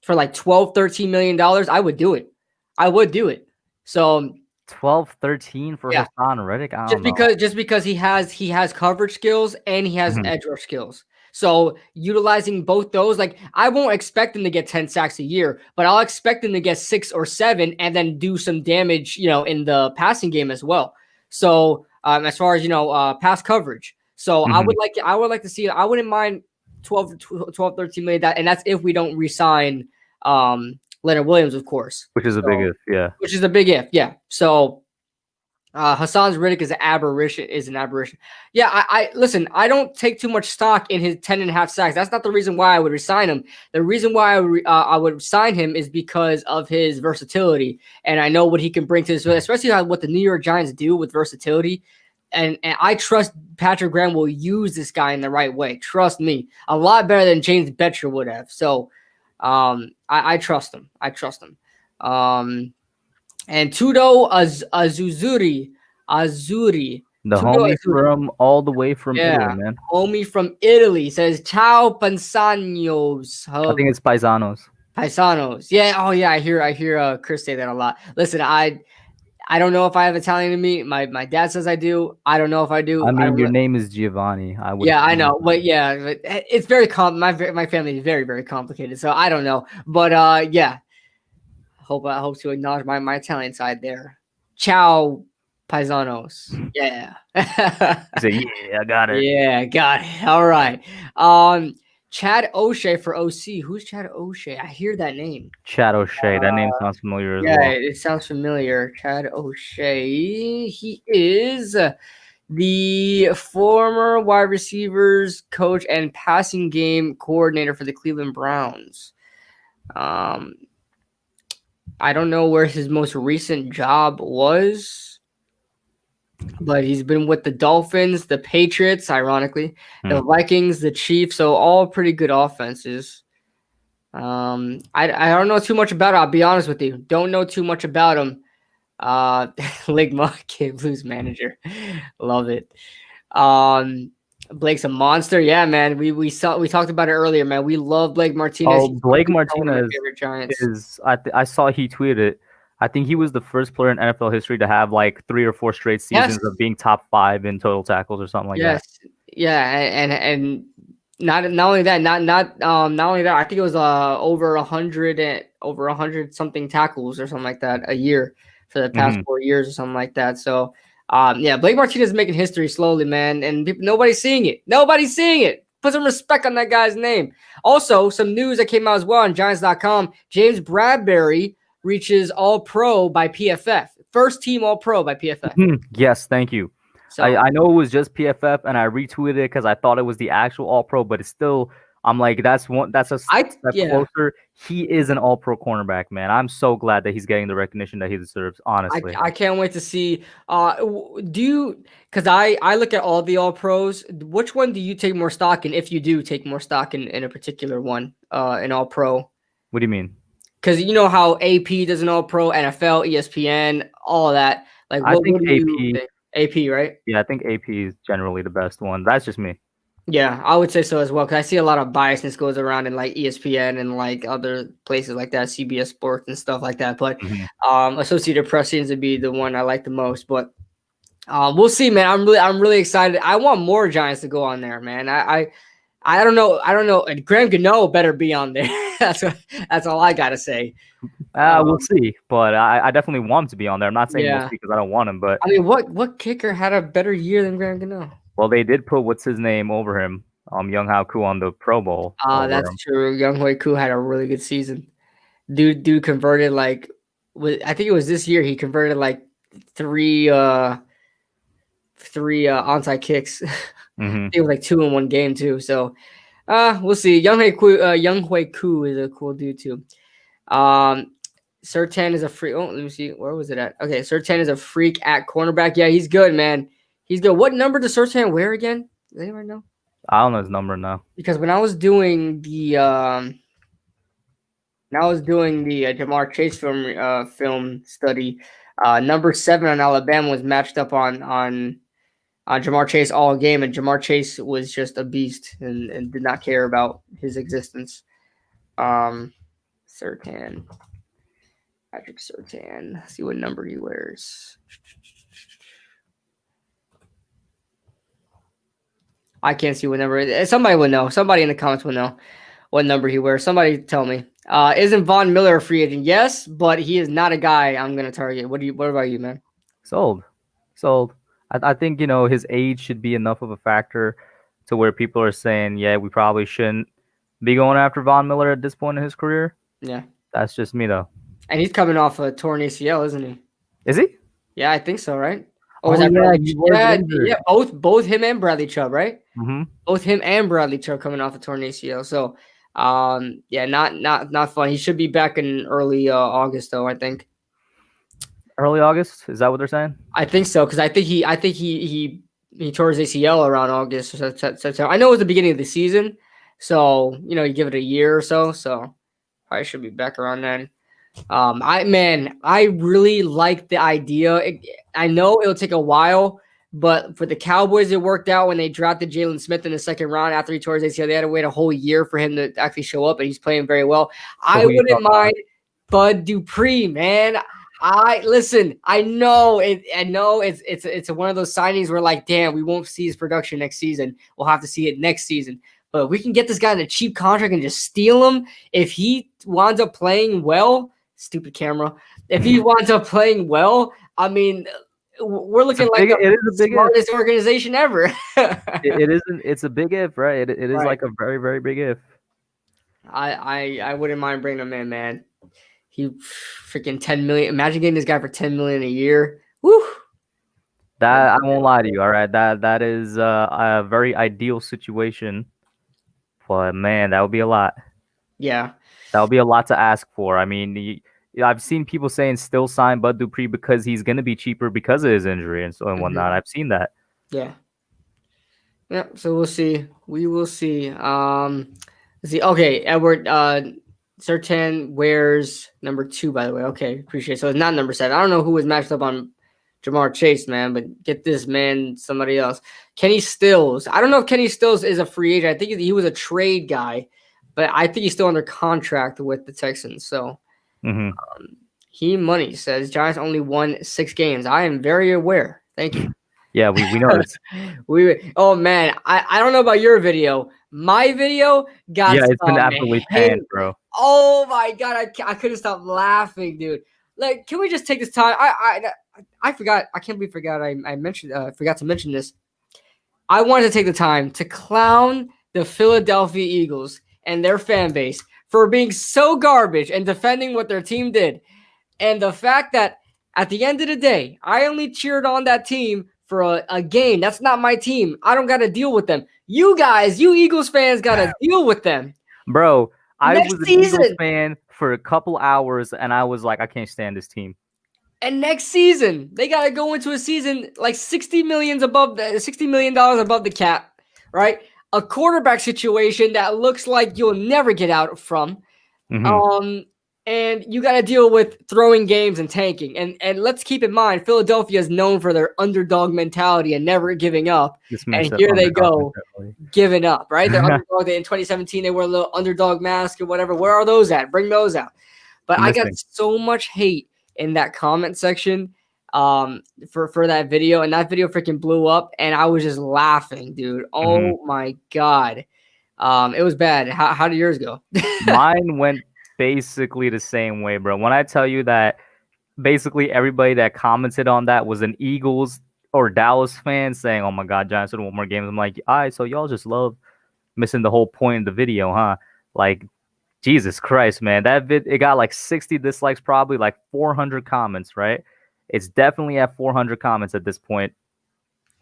for $12, $13 million, I would do it. So 12, 13 for Hassan Reddick. I don't know. Just because he has coverage skills and he has edge rush skills. So utilizing both those, I won't expect him to get 10 sacks a year, but I'll expect him to get 6 or 7 and then do some damage, in the passing game as well. So as far as pass coverage, so I would like to see it. I wouldn't mind 12, 13 million, and that's if we don't re-sign Leonard Williams, of course. Which is a big if, yeah. Which is a big if, yeah. So Hassan Reddick is an aberration. Yeah, I listen, I don't take too much stock in his 10.5 sacks. That's not the reason why I would resign him. The reason why I would sign him is because of his versatility. And I know what he can bring to this, especially what the New York Giants do with versatility. and I trust Patrick Graham will use this guy in the right way. Trust me, a lot better than James Betcher would have. So, I trust him. I trust him. And Tudo Azuri. The Tudo homie Azuri. from all the way from Italy, man. Homie from Italy says Ciao Paisanos. I think it's Paisanos. Paisanos. Yeah. Oh yeah. I hear Chris say that a lot. Listen, I don't know if I have Italian in me. My dad says I do. I don't know if I do. I mean, your name is Giovanni. Yeah, I know. But yeah, it's very my family is very, very complicated. So I don't know. But yeah. I hope to acknowledge my Italian side there. Ciao Paisanos. Yeah. Say, yeah, I got it. Yeah, got it. All right. Chad O'Shea for OC. Who's Chad O'Shea? I hear that name. Chad O'Shea. That name sounds familiar as well. well. Yeah, it sounds familiar. Chad O'Shea. He is the former wide receivers coach and passing game coordinator for the Cleveland Browns. I don't know where his most recent job was, but he's been with the Dolphins, the Patriots, ironically, the Vikings, the Chiefs, so all pretty good offenses. I don't know too much about it. I'll be honest with you. Don't know too much about him. Ligma, Blues manager. Love it. Blake's a monster. Yeah, man. We talked about it earlier, man. We love Blake Martinez. Oh, Blake Martinez is I saw he tweeted it. I think he was the first player in NFL history to have like 3 or 4 straight seasons of being top 5 in total tackles or something like that. Yeah, and not only that, not only that, I think it was over 100 something tackles or something like that a year for the past 4 years or something like that. So yeah, Blake Martinez is making history slowly, man, and nobody's seeing it. Nobody's seeing it. Put some respect on that guy's name. Also, some news that came out as well on Giants.com. James Bradbury reaches All-Pro by PFF. First team All-Pro by PFF. Yes, thank you. So, I know it was just PFF, and I retweeted it because I thought it was the actual All-Pro, but it's still, I'm like, that's a step closer. He is an All-Pro cornerback, man. I'm so glad that he's getting the recognition that he deserves, honestly. I can't wait to see. Because I look at all the All-Pros. Which one do you take more stock in, if you do take more stock in a particular one, an All-Pro? What do you mean? Because you know how AP does an All-Pro, NFL, ESPN, all of that. Like, I think AP, right? Yeah, I think AP is generally the best one. That's just me. Yeah, I would say so as well, because I see a lot of biasness goes around in like ESPN and like other places like that, CBS Sports and stuff like that. But Associated Press seems to be the one I like the most. But we'll see, man. I'm really excited. I want more Giants to go on there, man. I don't know. And Graham Gano better be on there. That's all I gotta say. We'll see, but I definitely want him to be on there. I'm not saying we'll see because I don't want him, but I mean, what kicker had a better year than Graham Gano? Well, they did put what's his name over him, Young Hao Koo on the Pro Bowl. That's true. Young Hao Koo had a really good season. Dude converted I think it was this year. He converted like three onside kicks. It was like 2 in one game too. So we'll see. Young Hao Koo is a cool dude too. Surtain is a freak. Oh, let me see. Where was it at? Okay, Surtain is a freak at cornerback. Yeah, he's good, man. He's good. What number does Surtain wear again? Does anyone know? I don't know his number now. Because when I was doing the Jamar Chase film study, number 7 on Alabama was matched up on Jamar Chase all game, and Jamar Chase was just a beast and did not care about his existence. Surtain. Patrick Surtain. Let's see what number he wears. I can't see what number. Somebody will know. Somebody in the comments will know what number he wears. Somebody tell me. Isn't Von Miller a free agent? Yes, but he is not a guy I'm going to target. What about you, man? Sold. I think, his age should be enough of a factor to where people are saying, yeah, we probably shouldn't be going after Von Miller at this point in his career. Yeah. That's just me, though. And he's coming off a torn ACL, isn't he? Is he? Yeah, I think so, right? Yeah, both him and Bradley Chubb, right? Both him and Bradley Chubb coming off a torn ACL. So, yeah, not fun. He should be back in early August, though. I think. Early August? Is that what they're saying? I think so, because I think he he tore his ACL around August. So I know it was the beginning of the season, so you give it a year or so. So probably should be back around then. I really like the idea. I know it'll take a while, but for the Cowboys, it worked out when they drafted Jalen Smith in the second round after he tore his ACL. They had to wait a whole year for him to actually show up, and he's playing very well. I wouldn't mind Bud Dupree, man. I know it's one of those signings where like, damn, we won't see his production next season. We'll have to see it next season. But we can get this guy in a cheap contract and just steal him. If he winds up playing well, stupid camera. If he winds up playing well, I mean, we're looking like the smartest organization ever. It isn't. It's a big if, right? It is like a very, very big if. I wouldn't mind bringing him in, man. He freaking $10 million. Imagine getting this guy for $10 million a year. Woo! That I won't lie to you. All right, that is a very ideal situation. But man, that would be a lot. Yeah, that would be a lot to ask for. I mean, I've seen people saying still sign Bud Dupree because he's going to be cheaper because of his injury and so and whatnot. I've seen that. Yeah. Yeah. So we'll see. We will see. Let's see. Okay, Edward. Sertan wears number 2, by the way. Okay, appreciate it. So it's not number 7. I don't know who was matched up on Jamar Chase, man, but get this, man, somebody else. Kenny Stills. I don't know if Kenny Stills is a free agent. I think he was a trade guy, but I think he's still under contract with the Texans. So he money says Giants only won 6 games. I am very aware. Thank you. Yeah, we know this. Oh man, I don't know about your video. My video got it's been absolutely panned, bro. Oh my god, I couldn't stop laughing, dude. Like, can we just take this time? I forgot. I can't believe I mentioned forgot to mention this. I wanted to take the time to clown the Philadelphia Eagles and their fan base for being so garbage and defending what their team did. And the fact that at the end of the day, I only cheered on that team for a game. That's not my team. I don't got to deal with them. You guys, you Eagles fans got to deal with them. Bro, I was an Eagles fan for a couple hours, and I was like, I can't stand this team. And next season, they got to go into a season like $60 million above the cap, right? A quarterback situation that looks like you'll never get out from. And you got to deal with throwing games and tanking. And let's keep in mind, Philadelphia is known for their underdog mentality and never giving up. And here they go, giving up, right? They're underdog. In 2017, they wore a little underdog mask or whatever. Where are those at? Bring those out. But I got so much hate in that comment section for that video. And that video freaking blew up. And I was just laughing, dude. Oh, my God. It was bad. How did yours go? Mine went basically the same way, bro. When I tell you that basically everybody that commented on that was an Eagles or Dallas fan saying, oh my God, Giants should have won more games. I'm like, all right, so y'all just love missing the whole point of the video, huh? Like, Jesus Christ, man. It got like 60 dislikes, probably like 400 comments, right? It's definitely at 400 comments at this point.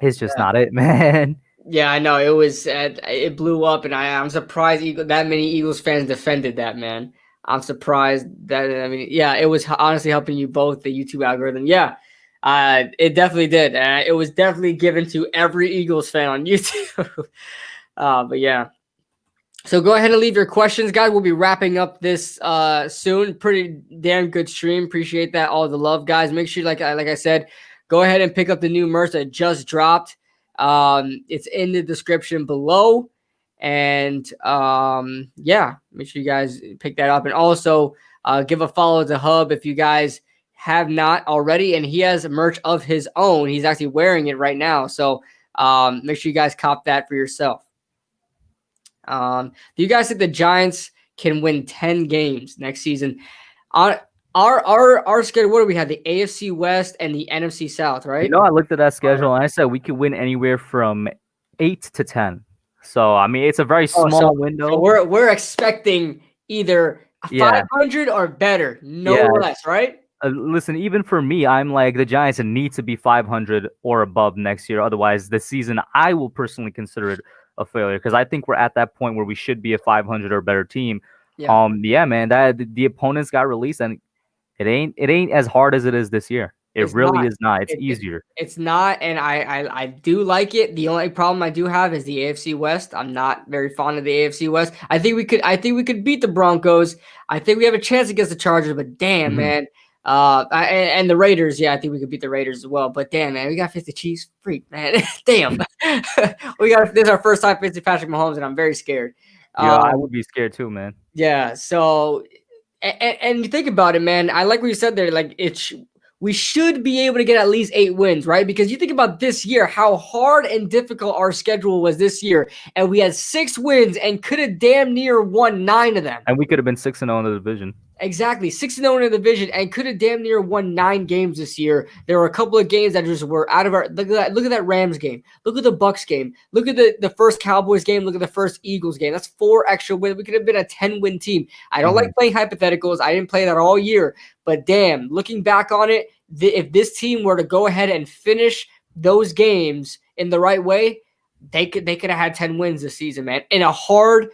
It's just not it, man. Yeah, I know. It blew up, and I'm surprised that many Eagles fans defended that, man. I'm surprised that, it was honestly helping you both, the YouTube algorithm. Yeah, it definitely did. It was definitely given to every Eagles fan on YouTube. But yeah. So go ahead and leave your questions, guys. We'll be wrapping up this soon. Pretty damn good stream. Appreciate that. All the love, guys. Make sure, like I said, go ahead and pick up the new merch that just dropped. It's in the description below. And make sure you guys pick that up. And also give a follow to Hub if you guys have not already. And he has merch of his own. He's actually wearing it right now. So make sure you guys cop that for yourself. Do you guys think the Giants can win 10 games next season? Our schedule, what do we have? The AFC West and the NFC South, right? I looked at that schedule and I said we could win anywhere from 8 to 10. So, it's a very small window. So we're expecting either 500 or better, less, right? Listen, even for me, I'm like, the Giants need to be 500 or above next year. Otherwise, this season, I will personally consider it a failure because I think we're at that point where we should be a 500 or better team. Yeah, man, that the opponents got released and it ain't as hard as it is this year. It It's really not. is not. It's It, it, easier. it's not, and I do like it. The only problem I do have is the AFC West. I'm not very fond of the AFC West. I think we could beat the Broncos. I think we have a chance against the Chargers, but damn, Mhm. man. And the Raiders, yeah, I think we could beat the Raiders as well. But damn, man, we got to face the Chiefs. Freak, man. Damn. This is our first time facing Patrick Mahomes, and I'm very scared. Yeah, I would be scared too, man. Yeah, so and you think about it, man. I like what you said there. Like we should be able to get at least 8 wins, right? Because you think about this year, how hard and difficult our schedule was this year, and we had 6 wins and could have damn near won 9 of them. And we could have been 6-0 in the division. Exactly, 6-0 in the division, and could have damn near won 9 games this year. There were a couple of games that just were out of our. Look at that Rams game. Look at the Bucks game. Look at the first Cowboys game. Look at the first Eagles game. That's 4 extra wins. We could have been a 10-win team. I don't like playing hypotheticals. I didn't play that all year, but damn, looking back on it, if this team were to go ahead and finish those games in the right way, they could have had 10 wins this season, man. In a hard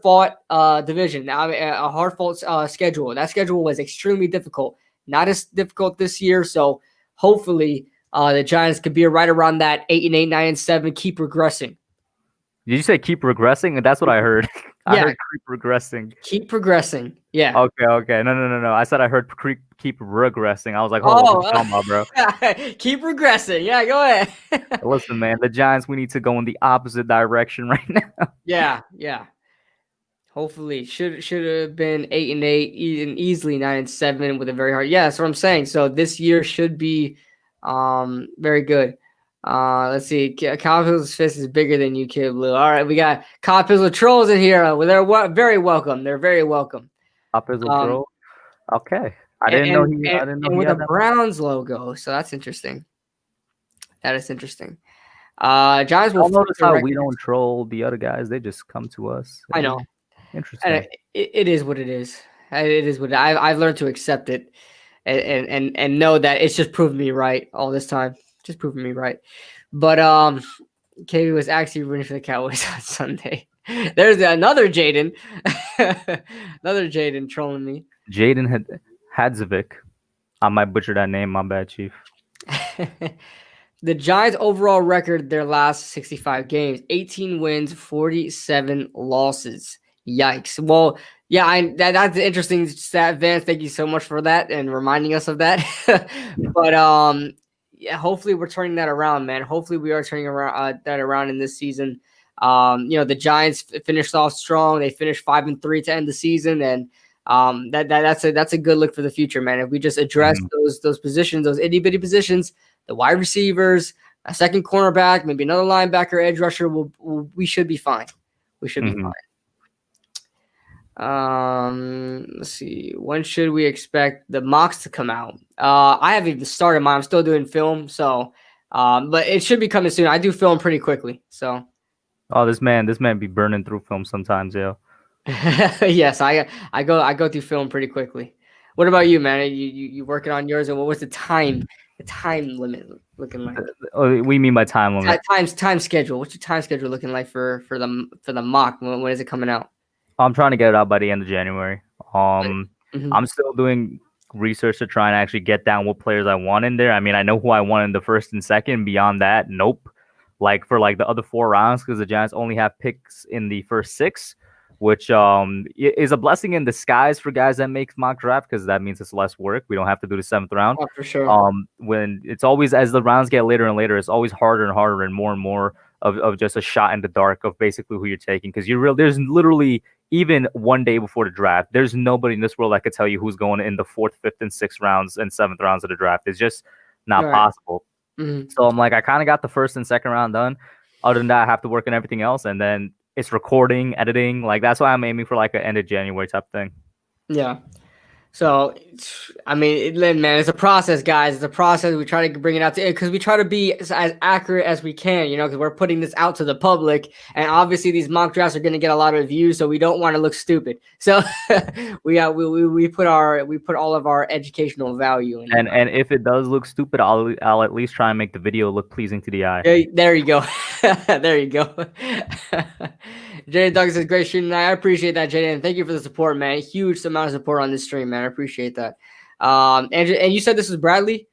fought division, a hard fought schedule. That schedule was extremely difficult. Not as difficult this year. So hopefully the Giants could be right around that 8-8, 9-7, keep regressing. Did you say keep regressing? That's what I heard. I heard keep regressing. Keep progressing. Yeah. Okay. No. I said I heard keep regressing. I was like, hold on, what you talking about, bro? Keep regressing. Yeah, go ahead. Listen, man, the Giants, we need to go in the opposite direction right now. Yeah. Hopefully, should have been 8-8, and easily 9-7 with a very hard. Yeah, that's what I'm saying. So this year should be very good. Let's see. Kyle Pizzle's fist is bigger than you, Kid Blue. All right, we got Kyle Pizzle trolls in here. They're very welcome. They're very welcome. Kyle Pizzle troll. Okay, I didn't know he with had a Browns logo. So that's interesting. That is interesting. Giants will notice how we don't troll the other guys. They just come to us. I know. Interesting. And it is what it is. It is what I've learned to accept it, and know that it's just proven me right all this time. Just proving me right. But KB was actually rooting for the Cowboys on Sunday. There's another Jaden. Another Jaden trolling me. Jaden Hadzovic. I might butcher that name. My bad, Chief. The Giants' overall record, their last 65 games, 18 wins, 47 losses. Yikes. Well, yeah, that's an interesting stat, Vance. Thank you so much for that and reminding us of that. But yeah, hopefully we're turning that around, man. Hopefully we are turning that around in this season. The Giants finished off strong. They finished 5-3 to end the season, and that's a good look for the future, man. If we just address those positions, those itty bitty positions, the wide receivers, a second cornerback, maybe another linebacker, edge rusher, we should be fine. We should be fine. Let's see. When should we expect the mocks to come out? I haven't even started mine. I'm still doing film, so but it should be coming soon. I do film pretty quickly, so. Oh, this man be burning through film sometimes, yo. Yes, I go through film pretty quickly. What about you, man? You working on yours, and what was the time limit looking like? What do you mean by time limit? Time schedule. What's your time schedule looking like for the mock? When is it coming out? I'm trying to get it out by the end of January. I'm still doing research to try and actually get down what players I want in there. I mean, I know who I want in the first and second. Beyond that, nope. Like for the other 4 rounds, because the Giants only have picks in the first 6, which is a blessing in disguise for guys that make mock draft, because that means it's less work. We don't have to do the 7th round. Oh, for sure. When it's always, as the rounds get later and later, it's always harder and harder and more of just a shot in the dark of basically who you're taking, because there's literally, even one day before the draft, there's nobody in this world that could tell you who's going in the 4th, 5th, and 6th rounds and 7th rounds of the draft. It's just not possible. So I'm like, I kind of got the 1st and 2nd round done. Other than that, I have to work on everything else, and then it's recording, editing. Like, that's why I'm aiming for like an end of January type thing. Yeah. So, I mean, man, it's a process, guys. It's a process. We try to bring it out to, because we try to be as accurate as we can, because we're putting this out to the public, and obviously these mock drafts are going to get a lot of views, so we don't want to look stupid. So we put all of our educational value in. And if it does look stupid, I'll at least try and make the video look pleasing to the eye. There you go. There you go. Jaden Douglas is great stream tonight. I appreciate that, Jaden. Thank you for the support, man. Huge amount of support on this stream, man. I appreciate that. And you said this was Bradley?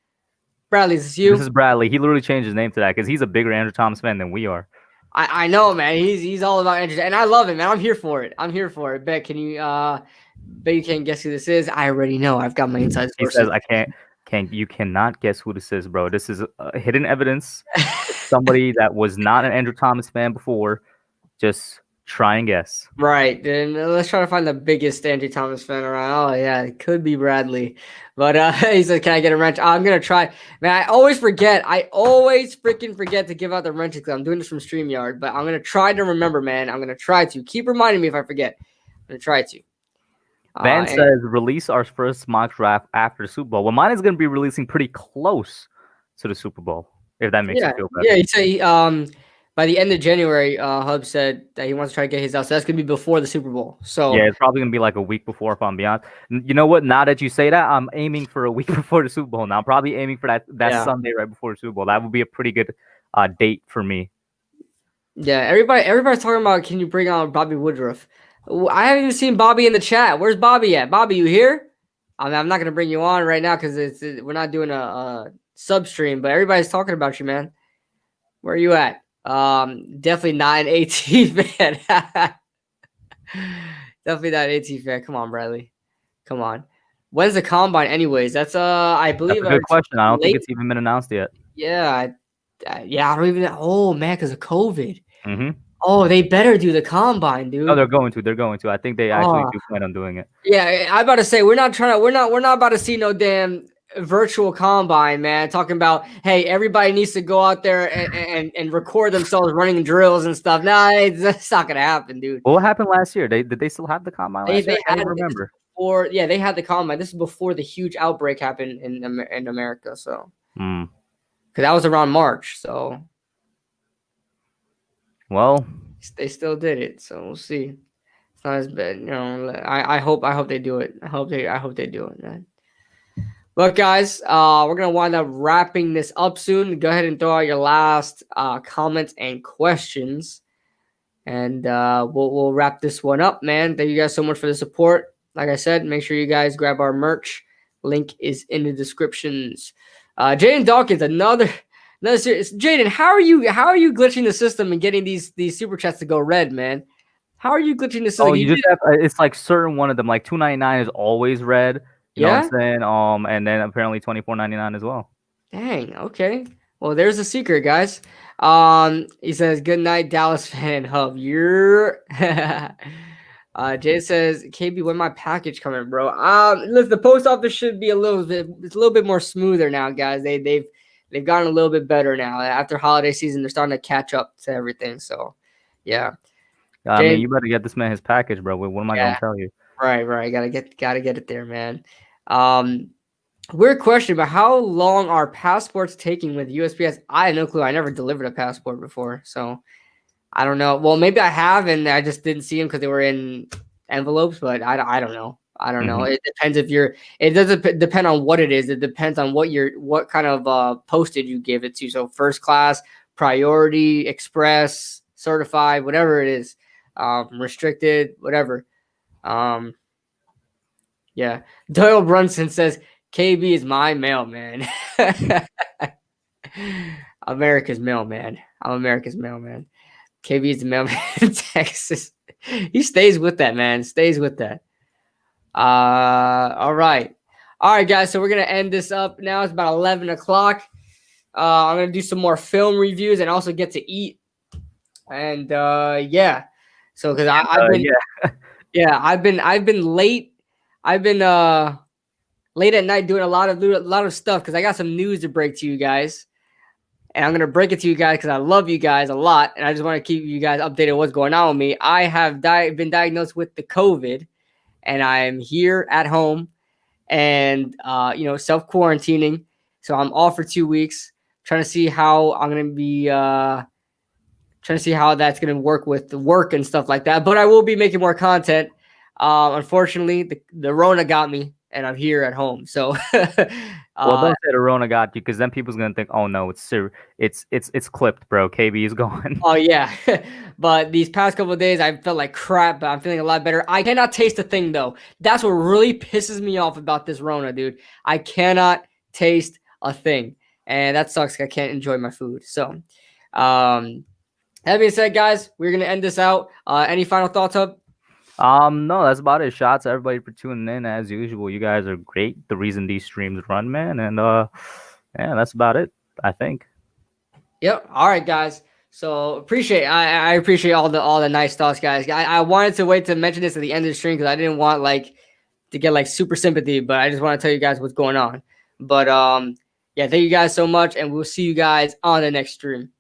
Bradley, is this you? This is Bradley. He literally changed his name to that because he's a bigger Andrew Thomas fan than we are. I know, man. He's all about Andrew, and I love it, man. I'm here for it. Bet you can't guess who this is. I already know. I've got my inside sources. He says I can't. You cannot guess who this is, bro. This is hidden evidence. Somebody that was not an Andrew Thomas fan before. Just try and guess. Right. Then let's try to find the biggest Andrew Thomas fan around. Oh yeah, it could be Bradley. But he said, "Can I get a wrench?" I'm gonna try. Man, I always freaking forget to give out the wrenches because I'm doing this from StreamYard. But I'm gonna try to remember, man. I'm gonna try to keep reminding me if I forget. I'm gonna try to. Van says, "Release our first mock draft after the Super Bowl." Well, mine is gonna be releasing pretty close to the Super Bowl. If that makes you feel better. Yeah, he said by the end of January, Hub said that he wants to try to get his out. So that's going to be before the Super Bowl. So yeah, it's probably going to be like a week before, if I'm beyond. You know what? Now that you say that, I'm aiming for a week before the Super Bowl. Now I'm probably aiming for that Sunday right before the Super Bowl. That would be a pretty good date for me. Yeah, everybody's talking about, can you bring on Bobby Woodruff? I haven't even seen Bobby in the chat. Where's Bobby at? Bobby, you here? I mean, I'm not going to bring you on right now because we're not doing a sub stream, but everybody's talking about you, man. Where are you at? Definitely not an AT fan. Definitely not an AT fan. Come on, Bradley. Come on. When's the combine anyways? That's I believe that's a good question. I don't think it's even been announced yet. Yeah. I don't even know. Oh man, because of COVID. Mm-hmm. Oh, they better do the combine, dude. No, they're going to. I think they actually do plan on doing it. Yeah, I'm about to say we're not about to see no damn virtual combine, man. Talking about, hey, everybody needs to go out there and record themselves running drills and stuff. Nah, that's not gonna happen, dude. What happened last year? Did they still have the combine last year? I don't remember. They had the combine. This is before the huge outbreak happened in America. So, because that was around March. So, well, they still did it. So we'll see. It's not as bad, you know. I hope they do it. I hope they do it, man. But guys, we're gonna wind up wrapping this up soon. Go ahead and throw out your last comments and questions, and we'll wrap this one up, man. Thank you guys so much for the support. Like I said, make sure you guys grab our merch. Link is in the descriptions. Jaden Dawkins, another serious. Jaden, how are you glitching the system and getting these super chats to go red, man? How are you glitching the system? Oh, you just have, it's like certain one of them, like $2.99 is always red. You know what I'm saying? And then apparently $24.99 as well. Dang, okay. Well, there's a secret, guys. He says, "Good night, Dallas fan hub." You're Jay says, "KB, when my package coming, bro?" Listen, the post office should be a little bit more smoother now, guys. They've gotten a little bit better now. After holiday season, they're starting to catch up to everything. So yeah. I mean, you better get this man his package, bro. What am I gonna tell you? Right. Gotta get it there, man. Weird question, but how long are passports taking with USPS? I have no clue. I never delivered a passport before, so I don't know. Well, maybe I have, and I just didn't see them because they were in envelopes. But I don't know. I don't know. It depends it doesn't depend on what it is. It depends on what kind of postage you give it to. So first class, priority, express, certified, whatever it is, restricted, whatever. Yeah. Doyle Brunson says, "KB is my mailman." America's mailman. I'm America's mailman. KB is the mailman in Texas. He stays with that, man. Stays with that. All right, guys. So we're gonna end this up now. It's about 11 o'clock. I'm gonna do some more film reviews and also get to eat. And yeah. So because I've been late. I've been late at night doing a lot of stuff because I got some news to break to you guys, and I'm gonna break it to you guys because I love you guys a lot, and I just want to keep you guys updated on what's going on with me. I have been diagnosed with the COVID, and I am here at home, and self quarantining. So I'm off for 2 weeks, trying to see how I'm gonna be trying to see how that's gonna work with the work and stuff like that. But I will be making more content. Unfortunately, the Rona got me, and I'm here at home. So, well, don't say the Rona got you, because then people's gonna think, "Oh no, it's clipped, bro. KB is gone." Oh yeah, but these past couple of days, I felt like crap, but I'm feeling a lot better. I cannot taste a thing though. That's what really pisses me off about this Rona, dude. I cannot taste a thing. and that sucks. I can't enjoy my food. So, that being said, guys, we're gonna end this out. Any final thoughts, Hub? No, that's about it. Shout out to everybody for tuning in as usual. You guys are great. The reason these streams run, man. And yeah, that's about it, I think. Yep. All right, guys. So I appreciate all the nice thoughts, guys. I wanted to wait to mention this at the end of the stream because I didn't want to get super sympathy, but I just want to tell you guys what's going on. But yeah, thank you guys so much, and we'll see you guys on the next stream.